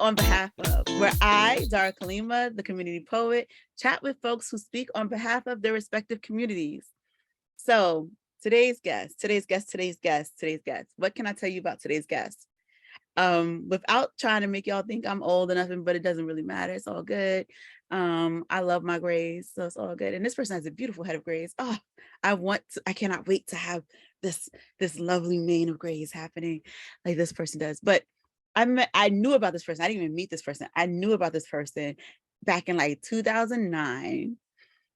on behalf of, where I, Dara Kalima, the community poet, chat with folks who speak on behalf of their respective communities. So today's guest. What can I tell you about today's guest? Without trying to make y'all think I'm old or nothing, but it doesn't really matter. It's all good. I love my grays, so it's all good. And this person has a beautiful head of grays. Oh, I cannot wait to have this lovely mane of grays happening like this person does. But I knew about this person. I didn't even meet this person. I knew about this person back in like 2009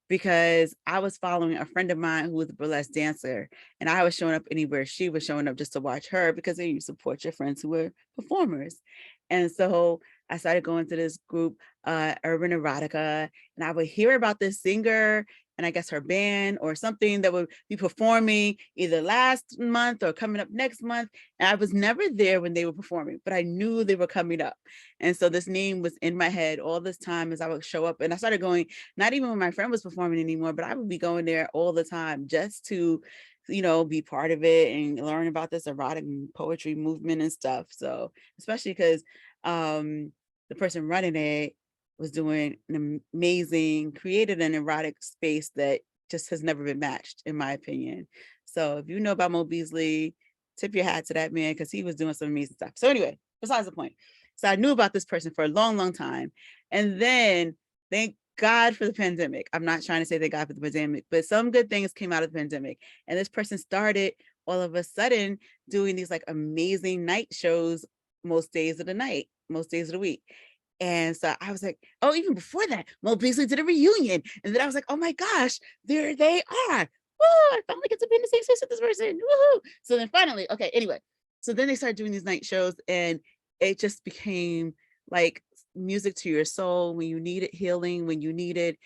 because I was following a friend of mine who was a burlesque dancer, and I was showing up anywhere she was showing up just to watch her, because then you support your friends who were performers. And so I started going to this group, Urban Erotica, and I would hear about this singer and I guess her band or something that would be performing either last month or coming up next month. And I was never there when they were performing, but I knew they were coming up. And so this name was in my head all this time as I would show up. And I started going, not even when my friend was performing anymore, but I would be going there all the time just to, be part of it and learn about this erotic poetry movement and stuff. So especially because the person running it was doing an amazing, created an erotic space that just has never been matched, in my opinion. So if you know about Mo Beasley, tip your hat to that man, because he was doing some amazing stuff. So anyway, besides the point. So I knew about this person for a long, long time. And then thank God for the pandemic. I'm not trying to say thank God for the pandemic, but some good things came out of the pandemic. And this person started all of a sudden doing these like amazing night shows most days of the week. And so I was like, oh, even before that, Mo Beasley did a reunion. And then I was like, oh my gosh, there they are. Woo, I finally get to be in the same space with this person. Woohoo. So then finally, okay, anyway. So then they started doing these night shows, and it just became like music to your soul when you needed healing, when you needed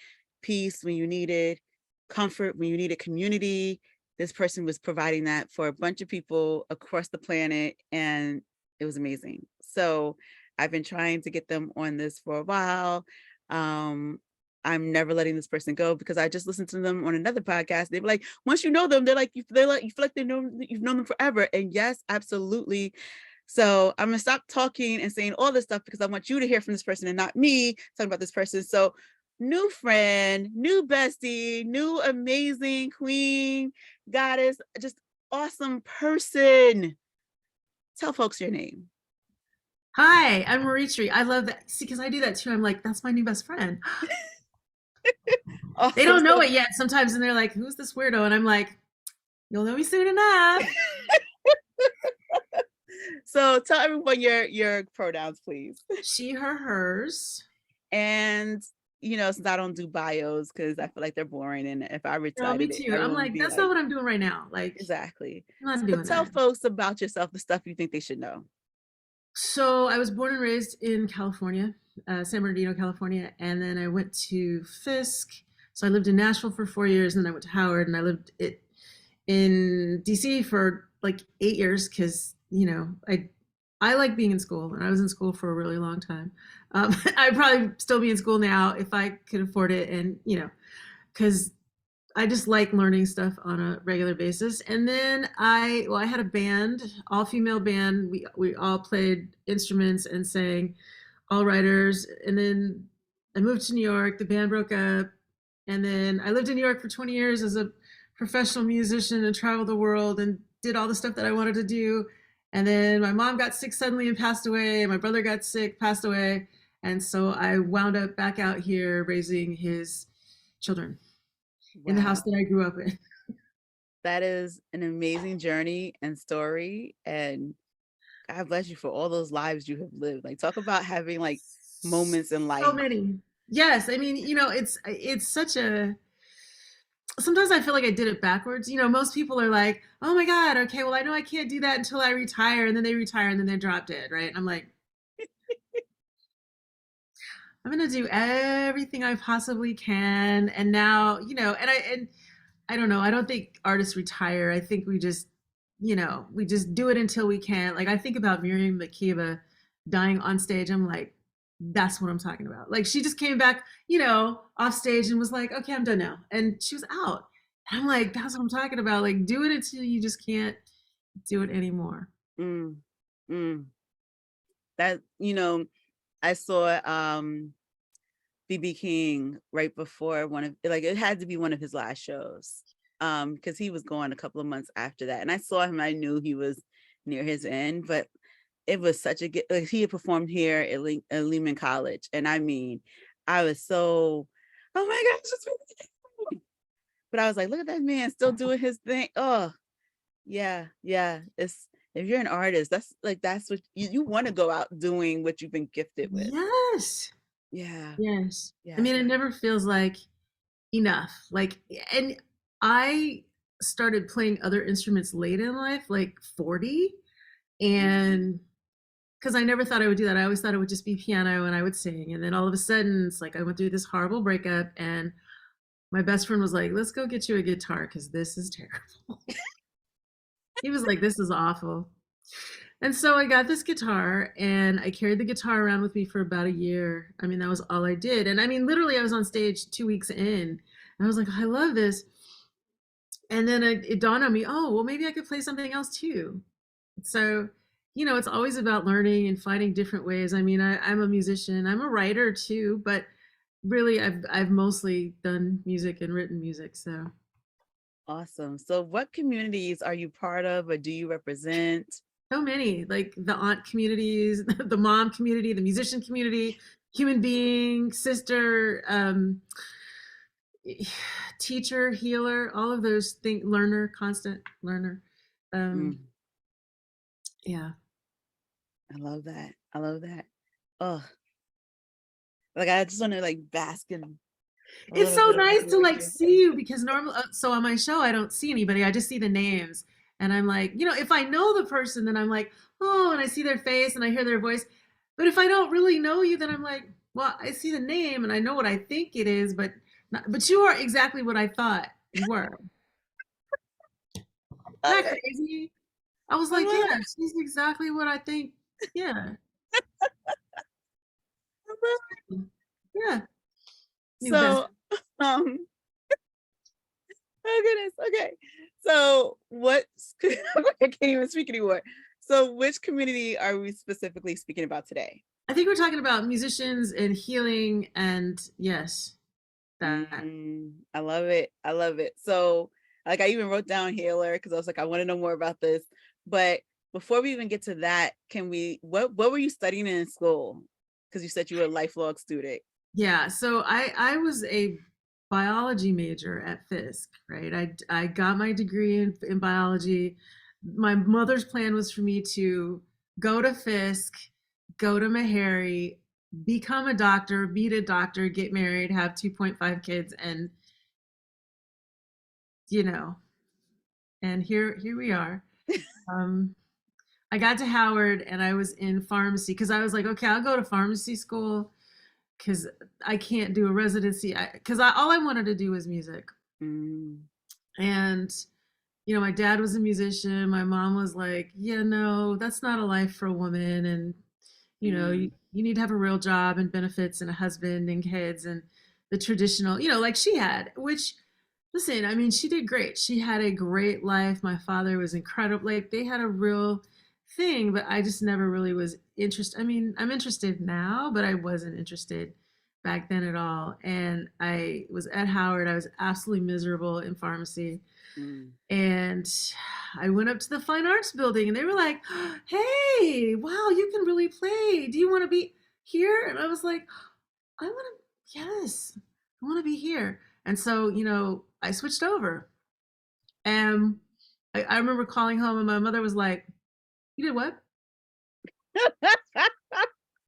peace, when you needed comfort, when you needed community. This person was providing that for a bunch of people across the planet, and it was amazing. So I've been trying to get them on this for a while. I'm never letting this person go, because I just listened to them on another podcast. They were like, once you know them, you feel like you've known them forever. And yes, absolutely. So I'm gonna stop talking and saying all this stuff, because I want you to hear from this person and not me talking about this person. So new friend, new bestie, new amazing queen, goddess, just awesome person. Tell folks your name. Hi, I'm Maritri. I love that. See, because I do that too. I'm like, that's my new best friend. Awesome. They don't know it yet sometimes, and they're like, who's this weirdo? And I'm like, you'll know me soon enough. So tell everyone your pronouns, please. She, her, hers. And since I don't do bios because I feel like they're boring, and if I retired, Me too. I'm like, that's not what I'm doing right now. Like, exactly. I'm not so doing tell that. folks about yourself, the stuff you think they should know. So I was born and raised in California, San Bernardino, California, and then I went to Fisk. So I lived in Nashville for 4 years, and then I went to Howard, and I lived in DC for like 8 years because I like being in school, and I was in school for a really long time. I'd probably still be in school now if I could afford it, and because I just like learning stuff on a regular basis. And then I had a band, all female band. We all played instruments and sang, all writers. And then I moved to New York. The band broke up, and then I lived in New York for 20 years as a professional musician and traveled the world and did all the stuff that I wanted to do. And then my mom got sick suddenly and passed away. My brother got sick, passed away. And so I wound up back out here raising his children. Wow. In the house that I grew up in. That is an amazing journey and story. And God bless you for all those lives you have lived. Like, talk about having like moments in life. So many. Yes. I mean, it's such a, sometimes I feel like I did it backwards. Most people are like, oh my God, okay, well, I know I can't do that until I retire. And then they retire and then they drop dead, right? And I'm like, I'm going to do everything I possibly can. And now, and I don't know. I don't think artists retire. I think we just do it until we can. Like, I think about Miriam Makeba dying on stage. I'm like, that's what I'm talking about. Like, she just came back, off stage and was like, okay, I'm done now. And she was out. And I'm like, that's what I'm talking about. Like, do it until you just can't do it anymore. That, I saw BB King right before one of, like, it had to be one of his last shows. Because he was gone a couple of months after that. And I saw him, I knew he was near his end, but it was such a good, like, he had performed here at Lehman College. And I mean, I was so, oh my gosh, it's really, but I was like, look at that man still doing his thing. Oh, yeah, yeah. It's, if you're an artist, that's like, that's what you want to go out doing what you've been gifted with. Yes. Yeah, Yes. I yeah. mean, it never feels like enough. Like, and I started playing other instruments late in life, like 40. And because I never thought I would do that. I always thought it would just be piano and I would sing. And then all of a sudden, it's like I went through this horrible breakup, and my best friend was like, let's go get you a guitar because this is terrible. He was like, this is awful. And so I got this guitar and I carried the guitar around with me for about a year. I mean, that was all I did. And I mean, literally, I was on stage 2 weeks in and I was like, I love this. And then it dawned on me, oh, well, maybe I could play something else too. So, it's always about learning and finding different ways. I mean, I'm a musician, I'm a writer too, but really, I've mostly done music and written music. So Awesome. So what communities are you part of or do you represent? so many, like the aunt communities, the mom community, the musician community, human being, sister, teacher, healer, all of those things, learner, constant learner. Um, Mm, yeah. I love that. I love that. Oh, like I just want to like bask in a It's little so bit of nice to like energy. see you because normally, so on my show, I don't see anybody. I just see the names. And I'm like, if I know the person, then I'm like, oh, and I see their face and I hear their voice. But if I don't really know you, then I'm like, well, I see the name and I know what I think it is, but you are exactly what I thought you were. Love Isn't that it. crazy? I was I like, love yeah, it. she's exactly what I think. Yeah. I love it. Yeah. You best. So, um, oh goodness. Okay. So I can't even speak anymore. So which community are we specifically speaking about today? I think we're talking about musicians and healing and yes, that. I love it. I love it. So, like, I even wrote down healer because I was like, I want to know more about this. But before we even get to that, can we? What were you studying in school? Because you said you were a lifelong student. Yeah, so I was a biology major at Fisk, right? I got my degree in biology. My mother's plan was for me to go to Fisk, go to Meharry, become a doctor, meet a doctor, get married, have 2.5 kids, and you know, and here we are. Um, I got to Howard and I was in pharmacy because I was like, okay, I'll go to pharmacy school because I can't do a residency because all I wanted to do was music. Mm, And my dad was a musician. My mom was like, yeah, no, that's not a life for a woman. And mm, you need to have a real job and benefits and a husband and kids and the traditional, like she had, which listen, I mean, she did great. She had a great life. My father was incredible. Like they had a real thing, but I just never really was interested. I mean, I'm interested now, but I wasn't interested back then at all. And I was at Howard. I was absolutely miserable in pharmacy. mm. And I went up to the fine arts building and they were like, hey, wow, you can really play. Do you want to be here? And I was like, I want to, yes, I want to be here. And so, I switched over. And I remember calling home and my mother was like, you did what?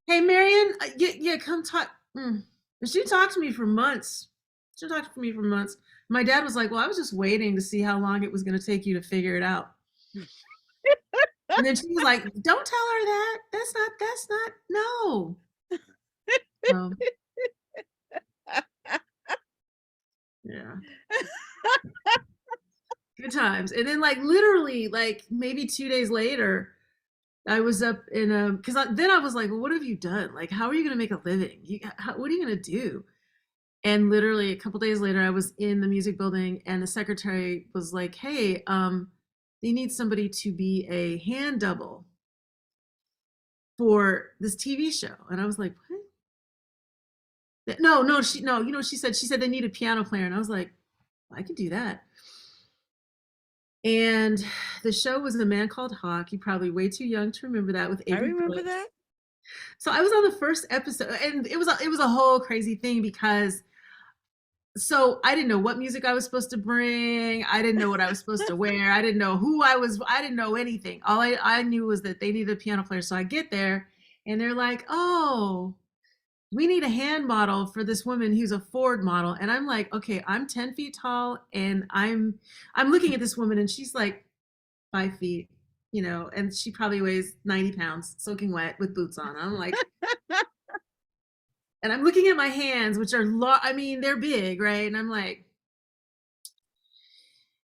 Hey, Marion, yeah, come talk. And she talked to me for months. She talked to me for months. My dad was like, well, I was just waiting to see how long it was going to take you to figure it out. And then she was like, don't tell her that. That's not, no. Um, yeah. Good times. And then, like, literally, like, maybe 2 days later, I was up in a, because then I was like, well, what have you done? Like, how are you going to make a living? What are you going to do? And literally a couple days later, I was in the music building and the secretary was like, hey, they need somebody to be a hand double for this TV show. And I was like, No, you know, she said they need a piano player, and I was like, I could do that. And the show was A Man Called Hawk. You're probably way too young to remember that, with I Avery remember Brooks. that. So I was on the first episode, and it was a whole crazy thing because so I didn't know what music I was supposed to bring. I didn't know what I was supposed to wear. I didn't know who I was. I didn't know anything. All I knew was that they needed a piano player. So I get there and they're like, oh, we need a hand model for this woman who's a Ford model. And I'm like, okay, I'm 10 feet tall and I'm looking at this woman and she's like 5 feet, you know, and she probably weighs 90 pounds, soaking wet with boots on. I'm like, and I'm looking at my hands, which are I mean, they're big, right? And I'm like,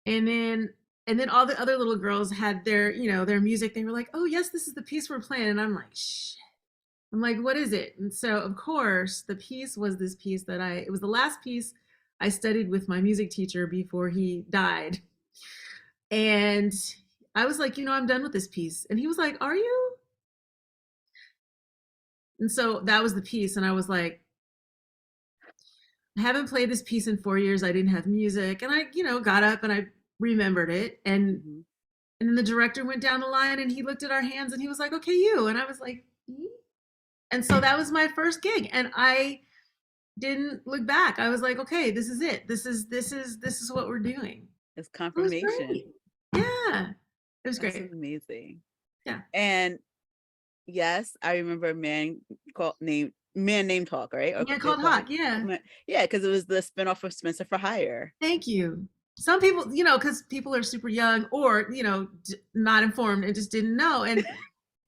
and then all the other little girls had their, you know, their music. They were like, oh yes, this is the piece we're playing. And I'm like, shit. I'm like, what is it? And so of course the piece was this piece that it was the last piece I studied with my music teacher before he died. And I was like, you know, I'm done with this piece. And he was like, are you? And so that was the piece. And I was like, I haven't played this piece in 4 years. I didn't have music. And I, you know, got up and I remembered it. Mhm. And then the director went down the line and he looked at our hands and he was like, okay, you. And I was like, and so that was my first gig. And I didn't look back. I was like, okay, this is it. This is what we're doing. It's It was confirmation. great. Yeah. It was That's great. amazing. Yeah. And yes, I remember a man named Hawk, right? Or Yeah, they called call it, Hawk. Yeah. yeah, because it was the spinoff of Spencer for Hire. Thank you. Some people, you know, because people are super young or, you know, not informed and just didn't know. And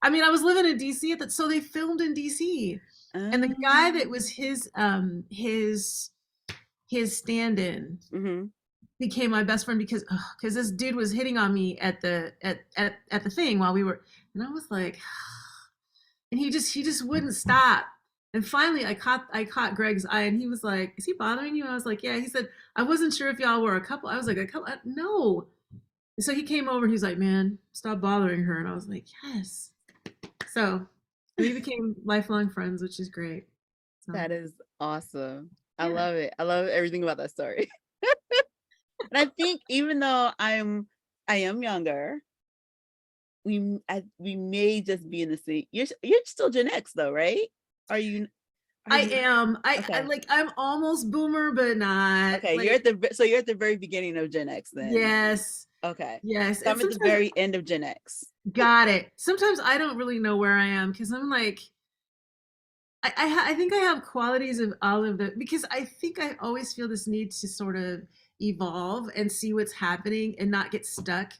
I mean, I was living in DC so they filmed in DC. And the guy that was his stand-in Mhm. became my best friend because this dude was hitting on me at the thing while we were, and I was like, and he just wouldn't stop. And finally I caught Greg's eye and he was like, is he bothering you? And I was like, yeah. He said, I wasn't sure if y'all were a couple. I was like, a couple? No. And so he came over and he's like, man, stop bothering her. And I was like, yes. So we became lifelong friends, which is great. So That is awesome. I yeah. love it. I love everything about that story. And I think even though I am younger, we may just be in the same. You're still Gen X though, right? Are you? Are I you? am. I Okay. like I'm almost boomer, but not. Okay. Like, You're at the very beginning of Gen X then. yes. Okay. Yes. So And I'm at the sometimes very end of Gen X. got it. Sometimes I don't really know where I am because I'm like, I think I have qualities of all of the, because I think I always feel this need to sort of evolve and see what's happening and not get stuck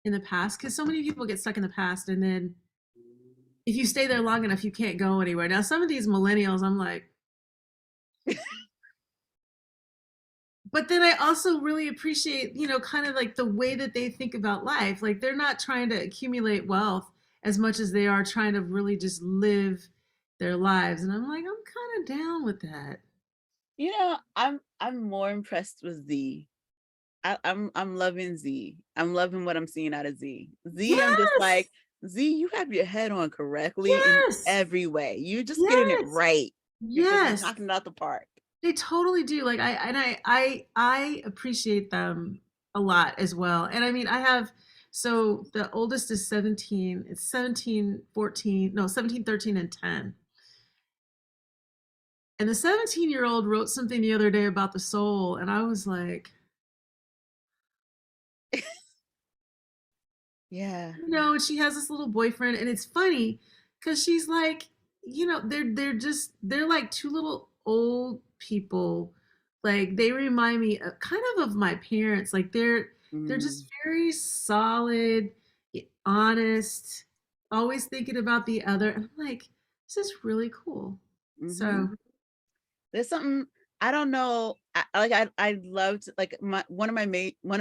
in the past. Because so many people get stuck in the past, and then if you stay there long enough, you can't go anywhere. Now, some of these millennials, I'm like, but then I also really appreciate, you know, kind of like the way that they think about life. Like they're not trying to accumulate wealth as much as they are trying to really just live their lives. And I'm like, I'm kind of down with that. You know, I'm more impressed with Z. I'm loving Z. I'm loving what I'm seeing out of Z. Z, I'm just Yes. like, Z, you have your head on correctly in Yes. every way. You're just getting it Yes. right. You're just Yes. knocking it out the park. They totally do. Like I appreciate them a lot as well. And I mean, I have, so the oldest is 17. It's 17, 14, no, 17, 13, and 10. And the 17-year-old wrote something the other day about the soul, and I was like, Yeah. you know, and she has this little boyfriend, and it's funny because she's like, you know, they're like two little old people. Like they remind me kind of my parents. Like they're just Mm, very solid, honest, always thinking about the other. And I'm like, this is really cool. hmm. So There's something I don't know. I loved like one of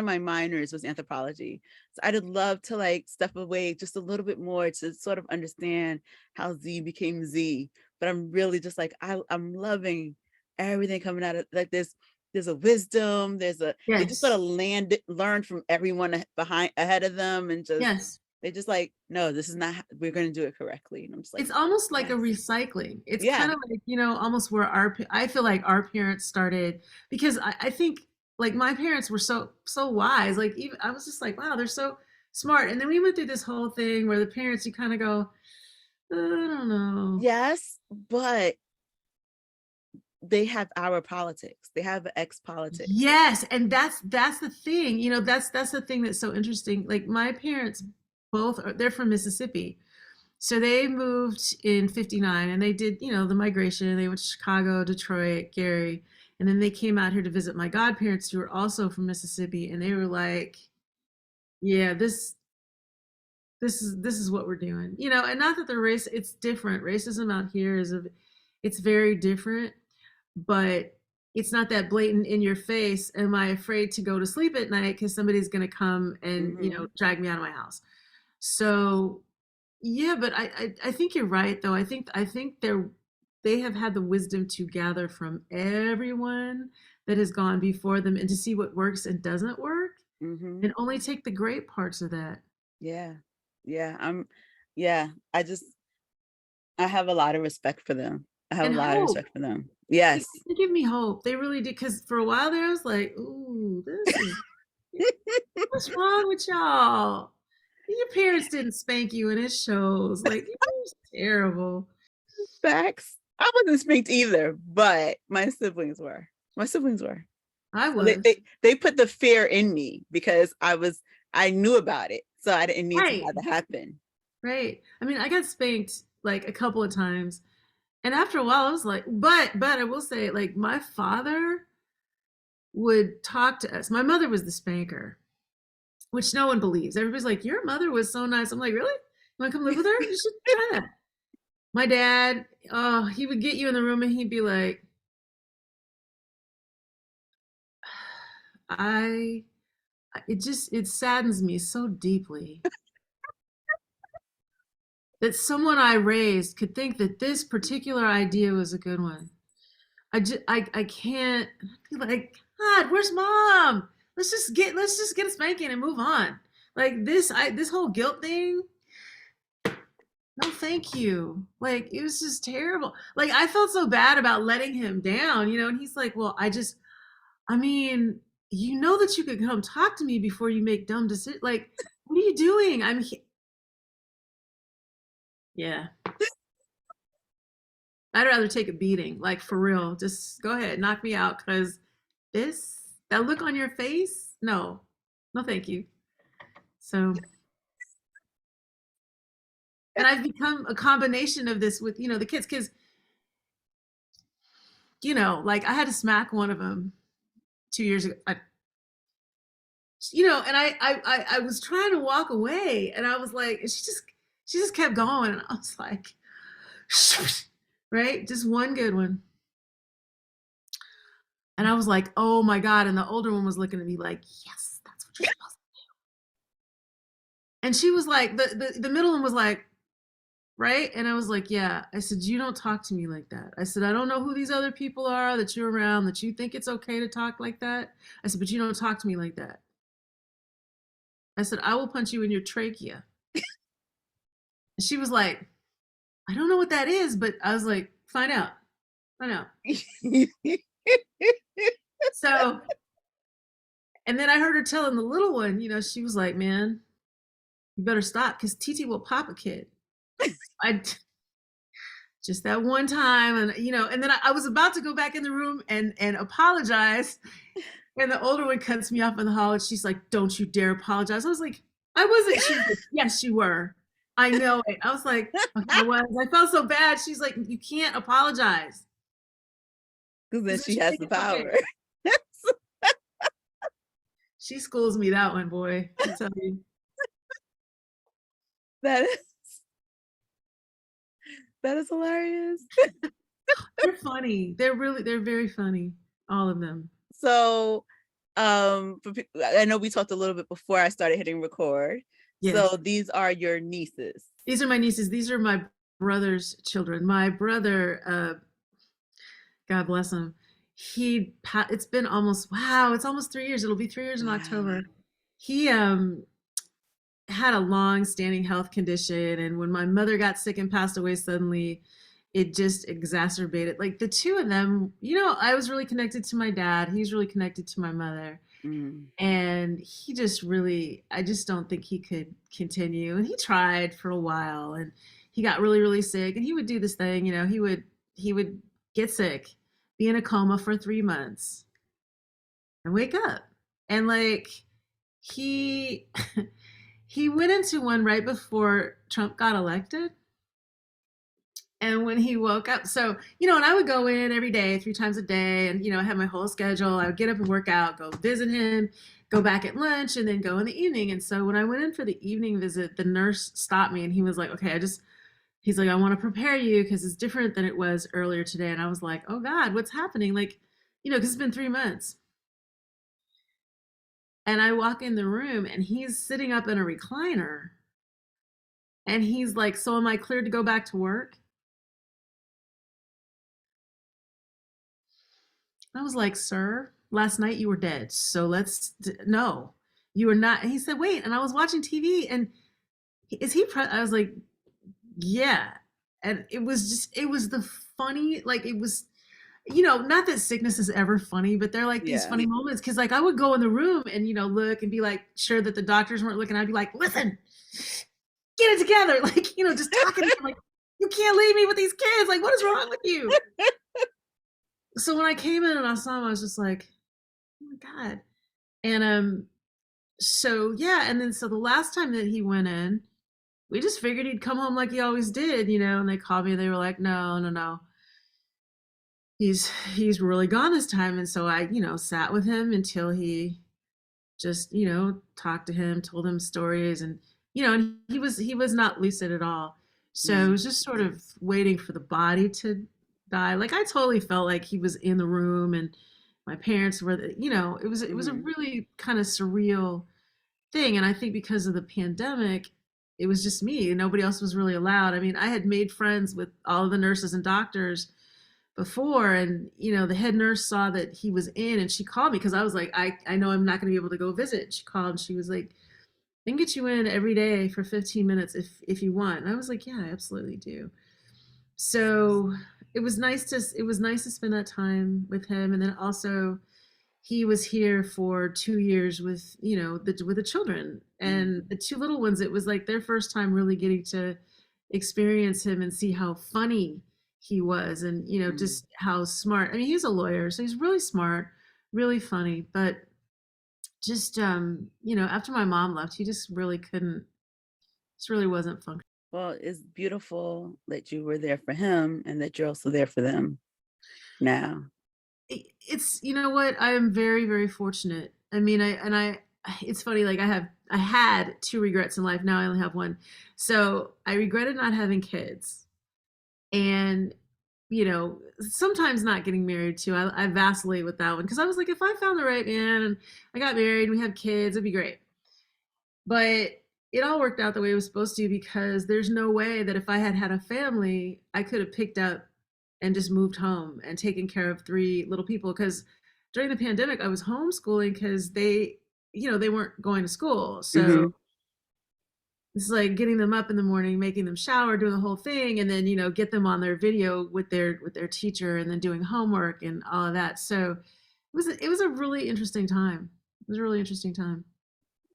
my minors was anthropology, so I'd love to like step away just a little bit more to sort of understand how Z became Z. But I'm really just like I'm loving everything coming out of like this. There's a wisdom. They just sort yes, of learn from everyone behind ahead of them, and just yes. They just like, no, this is not, we're going to do it correctly. And I'm just like, It's almost like a yes. recycling. It's Yeah. kind of like, almost where I feel like our parents started, because I think like my parents were so wise. Like, even I was just like, wow, they're so smart. And then we went through this whole thing where the parents, you kind of go, I don't know. Yes. But they have our politics. They have ex politics. Yes, and that's the thing. That's the thing that's so interesting. Like my parents they're from Mississippi. So they moved in 59 and they did, the migration. They went to Chicago, Detroit, Gary, and then they came out here to visit my godparents who were also from Mississippi, and they were like, yeah, this is what we're doing. And not that the race, it's different. Racism out here it's very different, but it's not that blatant in your face. Am I afraid to go to sleep at night because somebody's going to come and drag me out of my house? So yeah, but I think you're right though. I think they have had the wisdom to gather from everyone that has gone before them and to see what works and doesn't work, Mm-hmm. and only take the great parts of that. Yeah. Yeah. Yeah. I have a lot of respect for them. I have And a lot of hope. respect for them. They, Yes. they give me hope. They really do. Because for a while there, I was like, ooh, what's wrong with y'all? Your parents didn't spank you and it shows. Like, you're terrible. Facts. I wasn't spanked either, but my siblings were. My siblings were. I So they, was. they they put the fear in me because I knew about it. So I didn't need to Right. have it happen. Right. I mean, I got spanked like a couple of times. And after a while, I was like, but I will say, like, my father would talk to us. My mother was the spanker, which no one believes. Everybody's like, your mother was so nice. I'm like, really? You want to come live with her? You should try that. My dad, oh, he would get you in the room and he'd be like, I, it saddens me so deeply that someone I raised could think that this particular idea was a good one. I can't be like, God, where's mom? Let's just get a spanking and move on. Like this whole guilt thing. No, thank you. Like it was just terrible. Like I felt so bad about letting him down, and he's like, well, I mean, that you could come talk to me before you make dumb decisions. Like, what are you doing? Yeah. I'd rather take a beating, like for real. Just go ahead, knock me out, because that look on your face, no, no, thank you. So, and I've become a combination of this with the kids, because like I had to smack one of them 2 years ago. And I was trying to walk away, and I was like, she just kept going, and I was like, right, just one good one. And I was like, oh my God. And the older one was looking at me like, yes, that's what you're supposed to do. And she was like, the middle one was like, right? And I was like, yeah. I said, you don't talk to me like that. I said, I don't know who these other people are that you're around, that you think it's okay to talk like that. I said, but you don't talk to me like that. I said, I will punch you in your trachea. And she was like, I don't know what that is, but I was like, find out. Find out. So, and then I heard her telling the little one, she was like, man, you better stop, because TT will pop a kid. I just that one time, and and then I was about to go back in the room and apologize, and the older one cuts me off in the hall, and she's like, don't you dare apologize. I was like, I wasn't. She was like, yes, you were. I know it. I was like, okay, I was. I felt so bad. She's like, you can't apologize. Because then she has the power. Okay. She schools me that one, boy. I tell you. That is hilarious. They're funny. They're very funny. All of them. So, I know we talked a little bit before I started hitting record. Yes. So these are your nieces. These are my nieces. These are my brother's children. My brother, God bless him. It's been almost 3 years. It'll be 3 years in October. He had a long standing health condition. And when my mother got sick and passed away suddenly, it just exacerbated. Like the two of them, I was really connected to my dad. He's really connected to my mother. Mm. And he just really, I just don't think he could continue. And he tried for a while and he got really, really sick. And he would do this thing, he would get sick, be in a coma for 3 months and wake up. And like he he went into one right before Trump got elected. And when he woke up, so, and I would go in every day, 3 times a day, and, I had my whole schedule. I would get up and work out, go visit him, go back at lunch, and then go in the evening. And so when I went in for the evening visit, the nurse stopped me and he was like, okay, he's like, I want to prepare you because it's different than it was earlier today. And I was like, oh God, what's happening? Like, because it's been 3 months. And I walk in the room and he's sitting up in a recliner. And he's like, so am I cleared to go back to work? I was like, sir, last night you were dead. So no, you are not. And he said, wait. And I was watching TV and I was like, yeah. And it was the funny, like it was, not that sickness is ever funny, but they're like these Yeah. funny moments. Cause like I would go in the room and, look and be like, sure that the doctors weren't looking. I'd be like, listen, get it together. Like, just talking to him, like, you can't leave me with these kids. Like, what is wrong with you? So when I came in and I saw him, I was just like, oh my God. And so yeah, and then so the last time that he went in, we just figured he'd come home like he always did, and they called me and they were like, no, no, no. He's really gone this time. And so I, sat with him until he just, talked to him, told him stories, and and he was not lucid at all. So it Mm. was just sort of waiting for the body to die. Like I totally felt like he was in the room and my parents were, it was a Mhm. really kind of surreal thing. And I think because of the pandemic, it was just me. Nobody else was really allowed. I mean, I had made friends with all of the nurses and doctors before, and the head nurse saw that he was in and she called me because I was like, I know I'm not going to be able to go visit. She called and she was like, I can get you in every day for 15 minutes if you want. And I was like, yeah, I absolutely do. So it was nice to spend that time with him. And then also he was here for 2 years with with the children and Mhm. the two little ones. It was like their first time really getting to experience him and see how funny he was, and Mhm. just how smart. I mean, he's a lawyer, so he's really smart, really funny, but just after my mom left, he just really couldn't, just really wasn't functioning. Well, it's beautiful that you were there for him and that you're also there for them now. It's, what, I am very, very fortunate. I mean, it's funny, like I had two regrets in life. Now I only have one. So I regretted not having kids, and sometimes not getting married too. I vacillate with that one because I was like, if I found the right man and I got married and we have kids, it'd be great. But it all worked out the way it was supposed to, because there's no way that if I had had a family, I could have picked up and just moved home and taken care of three little people. Because during the pandemic, I was homeschooling because they weren't going to school. So Mhm. it's like getting them up in the morning, making them shower, doing the whole thing, and then get them on their video with their teacher, and then doing homework and all of that. So it was a really interesting time. It was a really interesting time.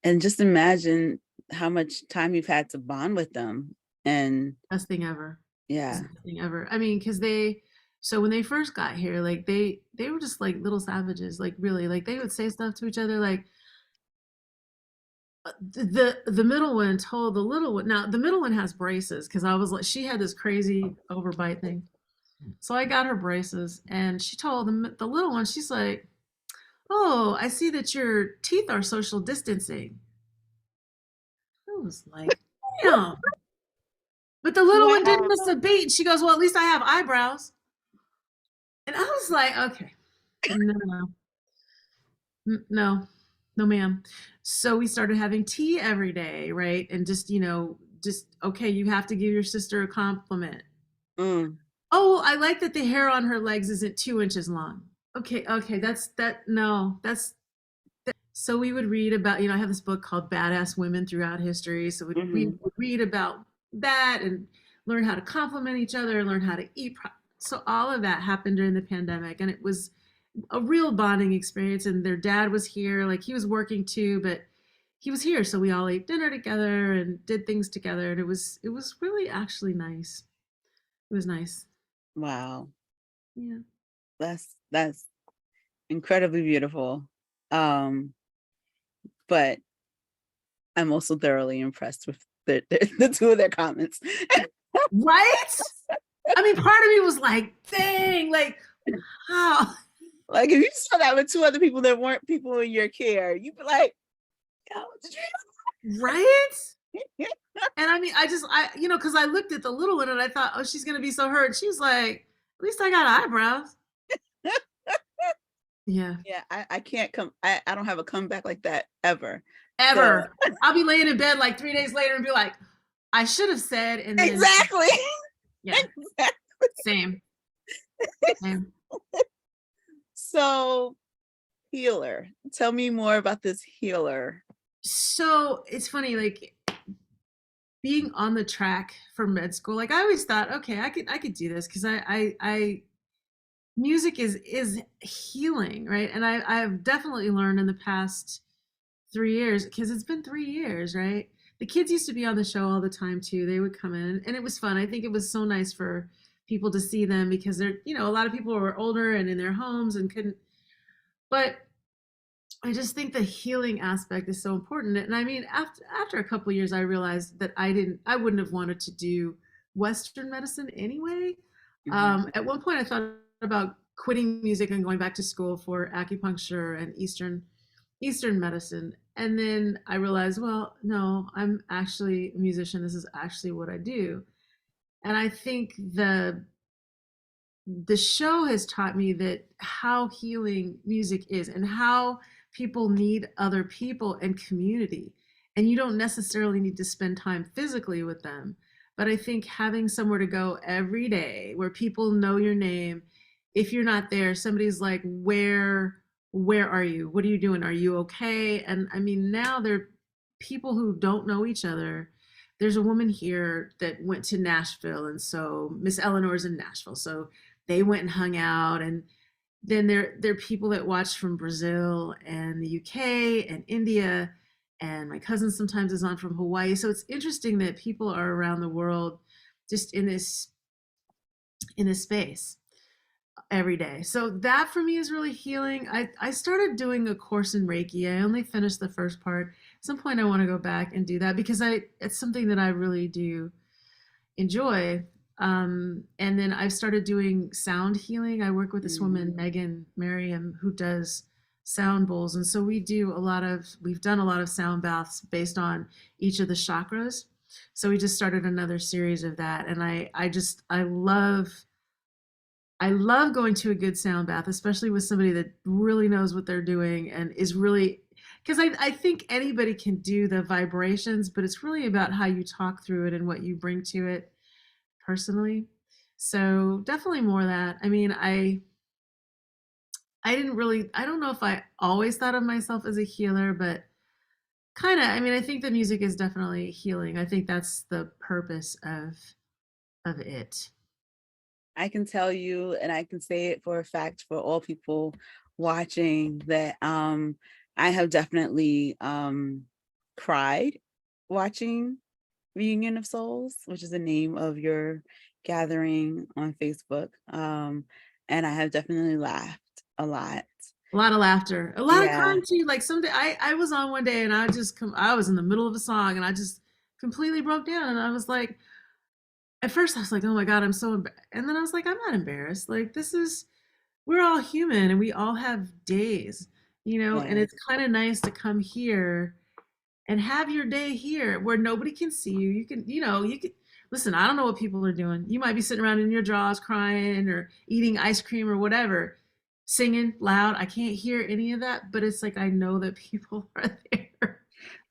And just imagine how much time you've had to bond with them. And Best thing ever. It's yeah. the best thing ever. I mean, because so when they first got here, like they were just like little savages, like really, like they would say stuff to each other, like the middle one told the little one. Now the middle one has braces because I was like, she had this crazy overbite thing, so I got her braces, and she told the little one, she's like, "Oh, I see that your teeth are social distancing." I was like, "Damn." But the little one didn't Wow. miss a beat. She goes, "Well, at least I have eyebrows." And I was like, okay, no, no, no, ma'am. So we started having tea every day, right? And just okay, you have to give your sister a compliment. Mm. Oh, I like that the hair on her legs isn't 2 inches long. Okay, okay, that's that. No, that's So we would read about, I have this book called Badass Women Throughout History. So we Hmm. would read about that and learn how to compliment each other, learn how to eat. So all of that happened during the pandemic, and it was a real bonding experience. And their dad was here, like he was working too, but he was here, so we all ate dinner together and did things together, and it was really actually nice. It was nice. Wow. Yeah. That's incredibly beautiful. Um, but I'm also thoroughly impressed with the two of their comments. Right? I mean, part of me was like, dang, like, how? Like if you saw that with two other people that weren't people in your care, you'd be like, yo, did Right? you And I mean, because I looked at the little one and I thought, oh, she's gonna be so hurt. She's like, at least I got eyebrows. Yeah. Yeah, I can't come. I don't have a comeback like that ever. So Ever. I'll be laying in bed like 3 days later and be like, I should have said, and then exactly. yeah, same. Same. So healer. Tell me more about this healer. So it's funny, like being on the track for med school, like I always thought, okay, I could do this because I music is healing, right? And I've definitely learned in the past 3 years, because it's been 3 years, right? The kids used to be on the show all the time too. They would come in and it was fun. I think it was so nice for people to see them because they're, a lot of people were older and in their homes and couldn't, but I just think the healing aspect is so important. And I mean, after a couple of years, I realized that I wouldn't have wanted to do Western medicine anyway. Mhm. At one point, I thought about quitting music and going back to school for acupuncture and Eastern medicine. And then I realized, well, no, I'm actually a musician. This is actually what I do. And I think the show has taught me that how healing music is and how people need other people and community. And you don't necessarily need to spend time physically with them. But I think having somewhere to go every day where people know your name, if you're not there, somebody's like, where are you? What are you doing? Are you okay? And I mean, now there are people who don't know each other. There's a woman here that went to Nashville, and so Miss Eleanor's in Nashville. So they went and hung out, and then there are people that watch from Brazil and the UK and India, and my cousin sometimes is on from Hawaii. So it's interesting that people are around the world just in this space every day. So that for me is really healing. I started doing a course in Reiki. I only finished the first part. At some point I want to go back and do that because it's something that I really do enjoy. And then I've started doing sound healing. I work with this woman, Mhm. Megan Merriam, who does sound bowls. And so we've done a lot of sound baths based on each of the chakras. So we just started another series of that. And I love going to a good sound bath, especially with somebody that really knows what they're doing and is really, because I think anybody can do the vibrations, but it's really about how you talk through it and what you bring to it personally. So definitely more of that. I mean, I don't know if I always thought of myself as a healer, but kind of, I mean, I think the music is definitely healing. I think that's the purpose of it. I can tell you, and I can say it for a fact for all people watching, that I have definitely cried watching Reunion of Souls, which is the name of your gathering on Facebook. And I have definitely laughed a lot. A lot of laughter, a lot of Yeah. crying too. Like someday I was on one day and I was in the middle of a song and I just completely broke down and I was like, at first I was like, oh my God, I'm so and then I was like, I'm not embarrassed. Like we're all human and we all have days, and Yeah. it's kind of nice to come here and have your day here where nobody can see you. You can listen, I don't know what people are doing. You might be sitting around in your drawers crying or eating ice cream or whatever, singing loud. I can't hear any of that, but it's like I know that people are there.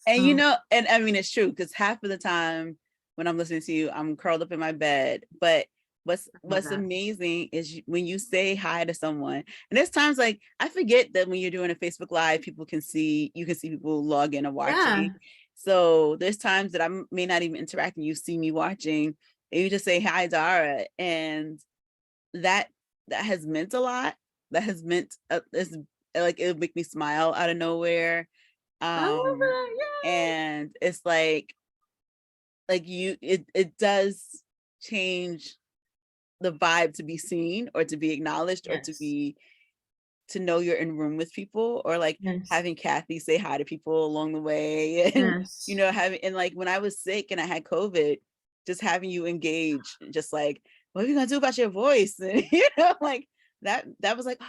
And So and I mean it's true because half of the time when I'm listening to you, I'm curled up in my bed. But Love what's that. amazing is when you say hi to someone, and there's times like I forget that when you're doing a Facebook Live, you can see people log in or watching. Yeah. So there's times that may not even interact, and you see me watching, and you just say hi, Dara, and that that has meant a lot. That has meant it's like it'll make me smile out of nowhere. I love Um, it. Yay. and it's like it does change the vibe to be seen or to be acknowledged or Yes. to know you're in room with people, or like Yes. having Kathy say hi to people along the way and Yes. having, and like when I was sick and I had COVID, just having you engage, just like, what are you gonna do about your voice? And like that was like,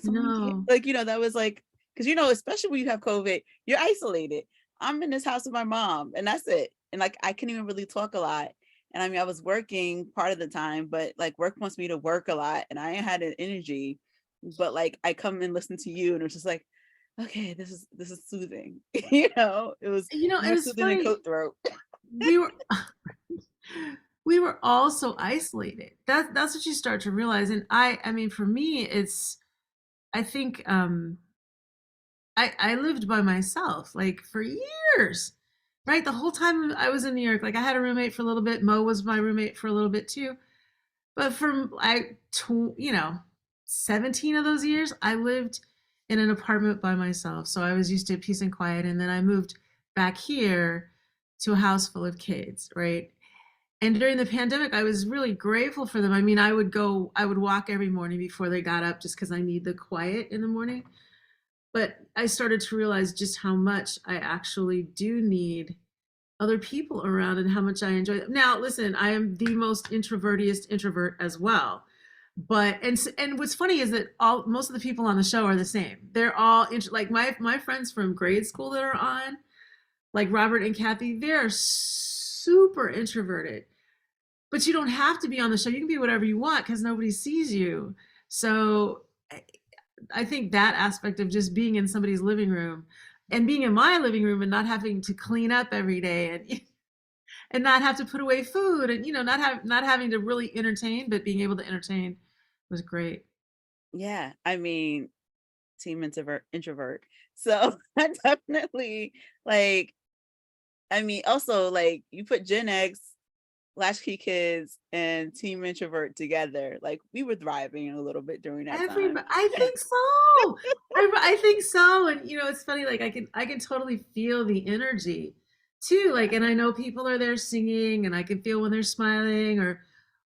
someone came, No. like, that was like, because especially when you have COVID, you're isolated. I'm in this house with my mom, and that's it. And like I couldn't even really talk a lot. And I mean, I was working part of the time, but like work wants me to work a lot, and I ain't had an energy. But like I come and listen to you, and it was just like, okay, this is soothing. It was And more it's soothing than funny. coat throat. We were we were all so isolated. That's what you start to realize. And I mean, for me, it's I think I lived by myself like for years, right? The whole time I was in New York, like I had a roommate for a little bit. Mo was my roommate for a little bit too. But from 17 of those years, I lived in an apartment by myself. So I was used to peace and quiet. And then I moved back here to a house full of kids, right? And during the pandemic, I was really grateful for them. I mean, I would walk every morning before they got up just because I need the quiet in the morning. But I started to realize just how much I actually do need other people around and how much I enjoy them. Now, listen, I am the most introvertiest introvert as well. But and what's funny is that all most of the people on the show are the same. They're all like my friends from grade school that are on, like Robert and Kathy. They're super introverted, but you don't have to be on the show. You can be whatever you want because nobody sees you. So I think that aspect of just being in somebody's living room and being in my living room and not having to clean up every day and not have to put away food and not having to really entertain but being able to entertain was great. Yeah, I mean, team introvert. So I definitely like. I mean, also like you put Gen X, latchkey kids, and team introvert together. Like we were thriving a little bit during that time. Everybody, I think so. I think so. And it's funny, like I can totally feel the energy too. Like, and I know people are there singing and I can feel when they're smiling or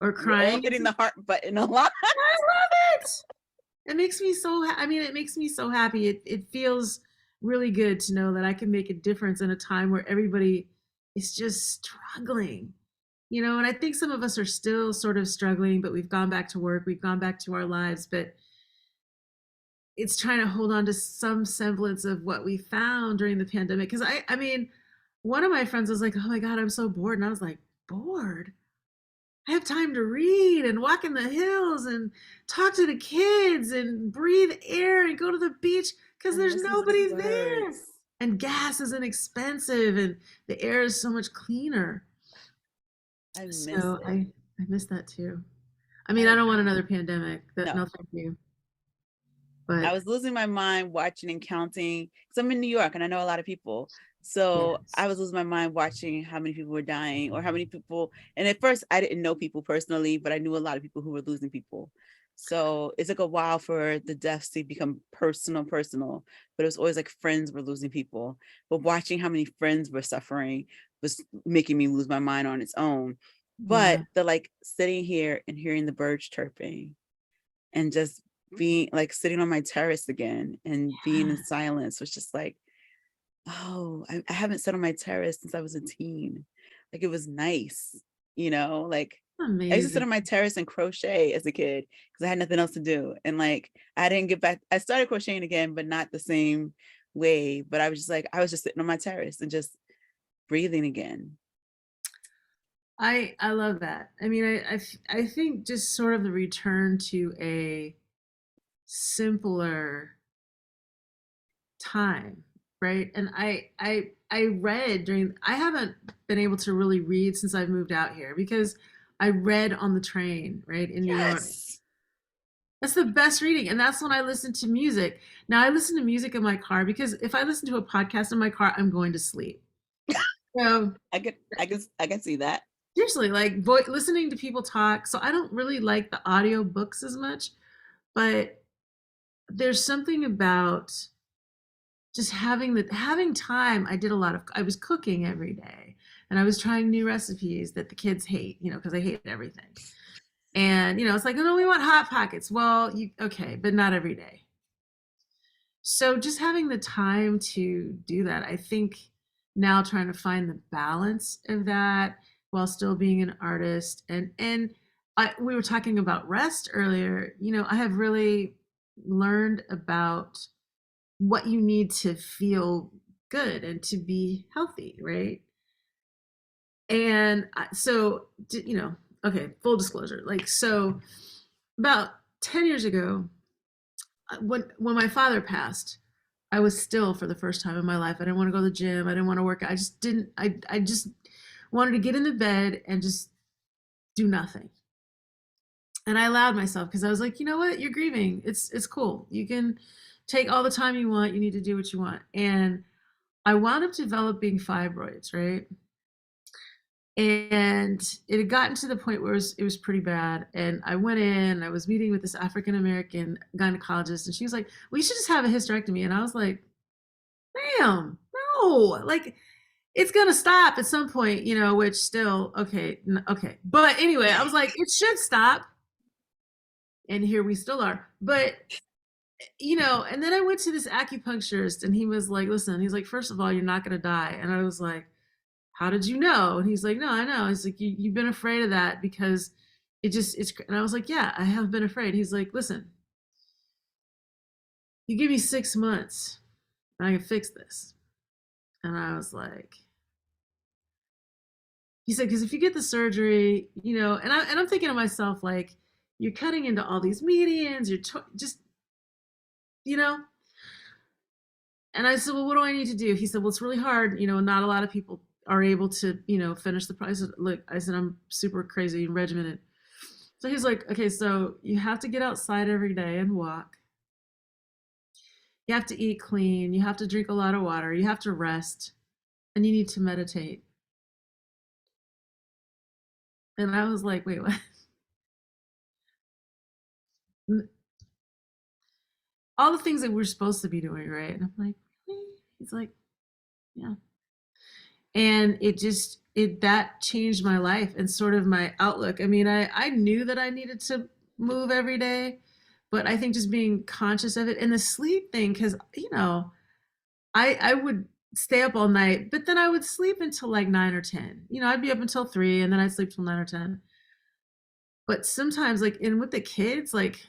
We're all crying. hitting the heart button a lot. I love it. It makes me so I mean, it makes me so happy. It feels really good to know that I can make a difference in a time where everybody is just struggling. And I think some of us are still sort of struggling, but we've gone back to work, we've gone back to our lives, but it's trying to hold on to some semblance of what we found during the pandemic. Because I mean, one of my friends was like, "Oh my God, I'm so bored," and I was like, "Bored? I have time to read and walk in the hills and talk to the kids and breathe air and go to the beach because And there's listen to the nobody there. birds. And gas isn't expensive and the air is so much cleaner." I miss So it. I miss that too. I mean, I I don't want another pandemic. That no. No, thank you. I But was losing my mind watching and counting because I'm in New York and I know a lot of people. So yes, I was losing my mind watching how many people were dying or how many people. And at first, I didn't know people personally, but I knew a lot of people who were losing people. So it took a while for the deaths to become personal. But it was always like friends were losing people. But watching how many friends were suffering was making me lose my mind on its own. But yeah, the like sitting here and hearing the birds chirping and just being like sitting on my terrace again and being in yeah, silence was just like, oh, I haven't sat on my terrace since I was a teen. Like it was nice, like I used to sit amazing. on my terrace and crochet as a kid because I had nothing else to do. And like I didn't get back, I started crocheting again, but not the same way. But I was just sitting on my terrace and just breathing again. I love that. I mean, I think just sort of the return to a simpler time, right? And I read during I haven't been able to really read since I've moved out here because I read on the train, right, in New York. Yes. That's the best reading. And that's when I listen to music. Now I listen to music in my car because if I listen to a podcast in my car, I'm going to sleep. So I can see that. seriously, like listening to people talk. So I don't really like the audio books as much, but there's something about just having time. I was cooking every day and I was trying new recipes that the kids hate, because they hate everything. And it's like, oh no, we want hot pockets. Well, you okay, but not every day. So just having the time to do that, I think now trying to find the balance of that while still being an artist. We were talking about rest earlier. I have really learned about what you need to feel good and to be healthy, right? And so, okay, full disclosure. Like, so about 10 years ago, when my father passed, I was still for the first time in my life. I didn't want to go to the gym. I didn't want to work. I just didn't. I just wanted to get in the bed and just do nothing. And I allowed myself because I was like, you know what? You're grieving. It's cool. You can take all the time you want. You need to do what you want. And I wound up developing fibroids, right? And it had gotten to the point where it was pretty bad. And I went in, I was meeting with this African American gynecologist, and she was like, well, you should just have a hysterectomy. And I was like, ma'am, no, like it's gonna stop at some point, which still okay, okay. But anyway, I was like, it should stop. And here we still are. But and then I went to this acupuncturist and he was like, listen, he's like, first of all, you're not gonna die. And I was like, how did you know? And he's like, no, I know. He's like, you've been afraid of that because it's, and I was like, yeah, I have been afraid. He's like, listen, you give me 6 months and I can fix this. And I was like, he said, because if you get the surgery, and I'm thinking to myself, like, you're cutting into all these medians, just, you know, and I said, well, what do I need to do? He said, well, it's really hard. Not a lot of people are able to, finish the process. Look, I said, I'm super crazy and regimented. So he's like, okay, so you have to get outside every day and walk. You have to eat clean. You have to drink a lot of water. You have to rest. And you need to meditate. And I was like, wait, what? All the things that we're supposed to be doing, right? And I'm like, really? He's like, yeah. And that changed my life and sort of my outlook. I mean, I knew that I needed to move every day, but I think just being conscious of it and the sleep thing, because I would stay up all night, but then I would sleep until like 9 or 10. I'd be up until 3 and then I'd sleep till 9 or 10. But sometimes, like, and with the kids, like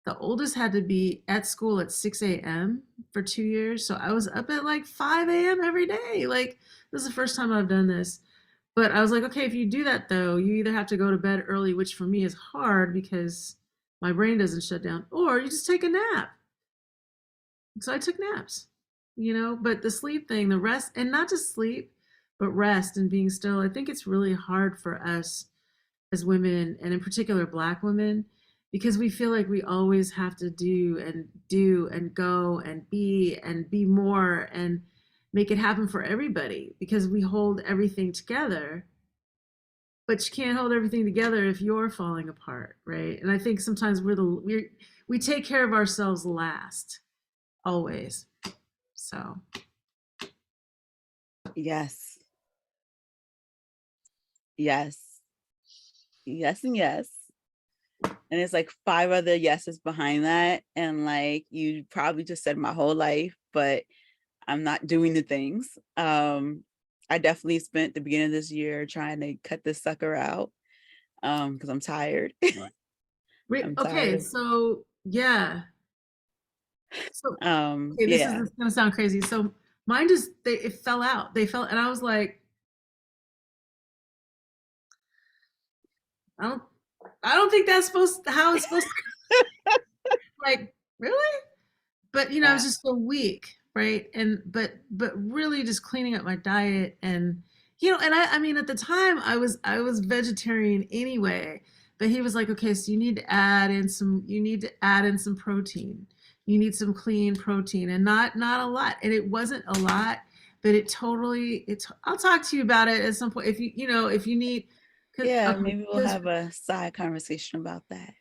the oldest had to be at school at 6 a.m. for 2 years. So I was up at like 5 a.m. every day. Like, this is the first time I've done this. But I was like, okay, if you do that though, you either have to go to bed early, which for me is hard because my brain doesn't shut down, or you just take a nap. So I took naps, but the sleep thing, the rest, and not just sleep, but rest and being still. I think it's really hard for us as women, and in particular Black women, because we feel like we always have to do and go and be more and make it happen for everybody because we hold everything together. But you can't hold everything together if you're falling apart, right? And I think sometimes we take care of ourselves last, always. So Yes. Yes. Yes and yes. And it's like 5 other yeses behind that. And like you probably just said my whole life, but I'm not doing the things. I definitely spent the beginning of this year trying to cut this sucker out because I'm tired. I'm okay, tired. so yeah. So okay, this Yeah. is gonna sound crazy. So mine just it fell out. They fell, and I was like, I don't I don't think that's how it's supposed to like, really? But I was Yeah. just so weak, right? And but really just cleaning up my diet and And I mean, at the time, I was vegetarian anyway, but he was like, okay, so you need to add in some protein. You need some clean protein, and not a lot. And it wasn't a lot, but I'll talk to you about it at some point if if you need, because Yeah, okay, maybe we'll have a side conversation about that.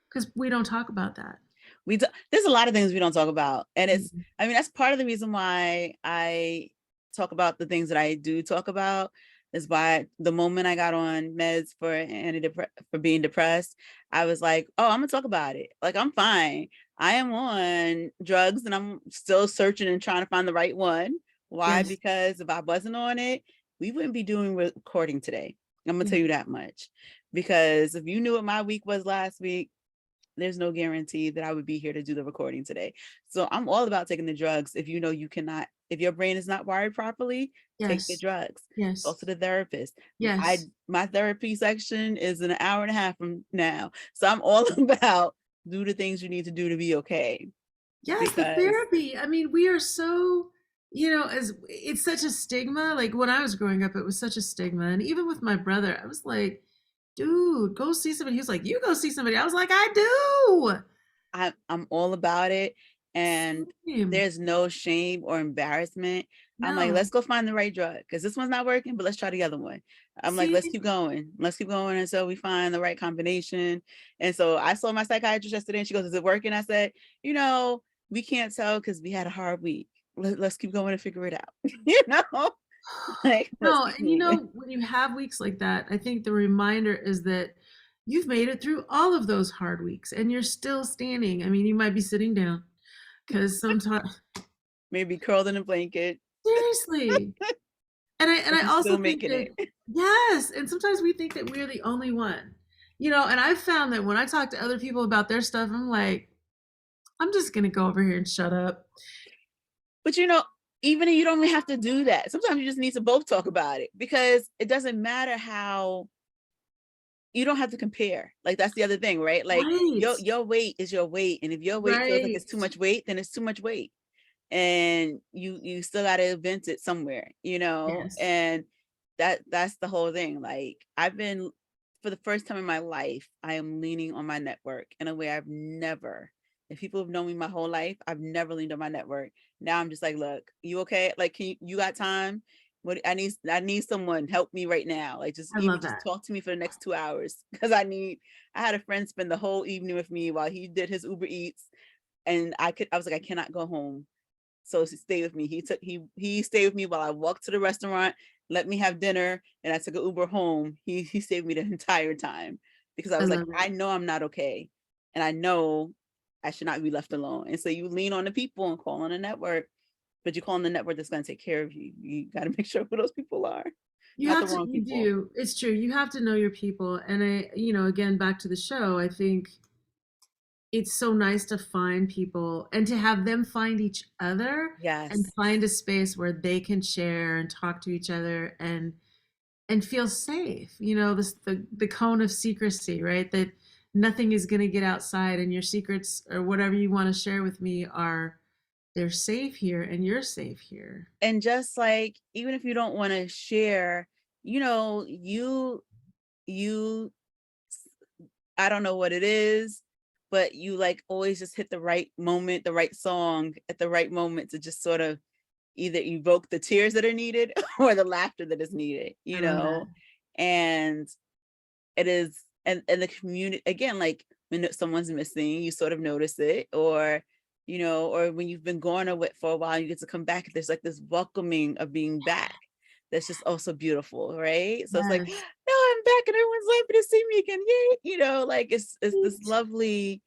because we don't talk about that. There's a lot of things we don't talk about, and Mhm. I mean, that's part of the reason why I talk about the things that I do talk about. Is why the moment I got on meds for for being depressed, I was like, oh, I'm gonna talk about it. Like, I'm fine. I am on drugs and I'm still searching and trying to find the right one. Why? Yes. Because if I wasn't on it, we wouldn't be doing recording today. I'm gonna Yeah. tell you that much. Because if you knew what my week was last week, there's no guarantee that I would be here to do the recording today. So I'm all about taking the drugs. If you know you cannot, if your brain is not wired properly, take the Yes. drugs. Go Yes. to the therapist. Yes. My therapy section is an hour and a half from now. So I'm all about do the things you need to do to be okay. Yes, the Because therapy. I mean, we are so, as it's such a stigma. Like when I was growing up, it was such a stigma. And even with my brother, I was like, dude, go see somebody. He was like, you go see somebody. I was like, I do. I'm all about it. And Same. there's no shame or embarrassment. I'm like, No. let's go find the right drug because this one's not working, but let's try the other one. I'm like, See, let's keep going. Let's keep going until we find the right combination. And so I saw my psychiatrist yesterday and she goes, is it working? I said, we can't tell because we had a hard week. Let's keep going and figure it out. Like, let's no, keep and moving. when you have weeks like that, I think the reminder is that you've made it through all of those hard weeks and you're still standing. I mean, you might be sitting down because sometimes, Maybe curled in a blanket, seriously. And I but you also still think making that, it. yes, and sometimes we think that we're the only one. And I've found that when I talk to other people about their stuff, I'm like, I'm just gonna go over here and shut up. But even if you don't even have to do that, sometimes you just need to both talk about it because it doesn't matter how you don't have to compare. Like that's the other thing, right? Like Right. your weight is your weight. And if your weight feels like Right. it's too much weight, then it's too much weight. And you still gotta vent it somewhere. Yes. And that's the whole thing. Like I've been for the first time in my life, I am leaning on my network in a way I've never. If people have known me my whole life, I've never leaned on my network. Now I'm just like, look, you okay? Like, you got time? What I need someone help me right now. Like just I even love just that. talk to me for the next 2 hours because I had a friend spend the whole evening with me while he did his Uber Eats. And I was like, I cannot go home. So he stayed with me. He stayed with me while I walked to the restaurant, let me have dinner, and I took an Uber home. He saved me the entire time because I I was like, love I it. know I'm not okay. And I know I should not be left alone. And so you lean on the people and call on a network, but you call on the network that's going to take care of you. You got to make sure who those people are, You not the have to, wrong you people. do. It's true. You have to know your people. And again, back to the show, I think it's so nice to find people and to have them find each other and Yes. find a space where they can share and talk to each other and feel safe. This the cone of secrecy, right? That nothing is going to get outside, and your secrets or whatever you want to share with me are they're safe here, and you're safe here. And just like, even if you don't want to share, you know, you I don't know what it is, but you like always just hit the right moment, the right song at the right moment to just sort of either evoke the tears that are needed or the laughter that is needed, I you love that. know? And it is, and the community, again, like when someone's missing, you sort of notice it, or when you've been gone for a while, you get to come back, there's like this welcoming of being back. That's just also beautiful, right? So it's like, Yes. no, I'm back and everyone's happy to see me again. Yay. Like it's this Sweet. lovely,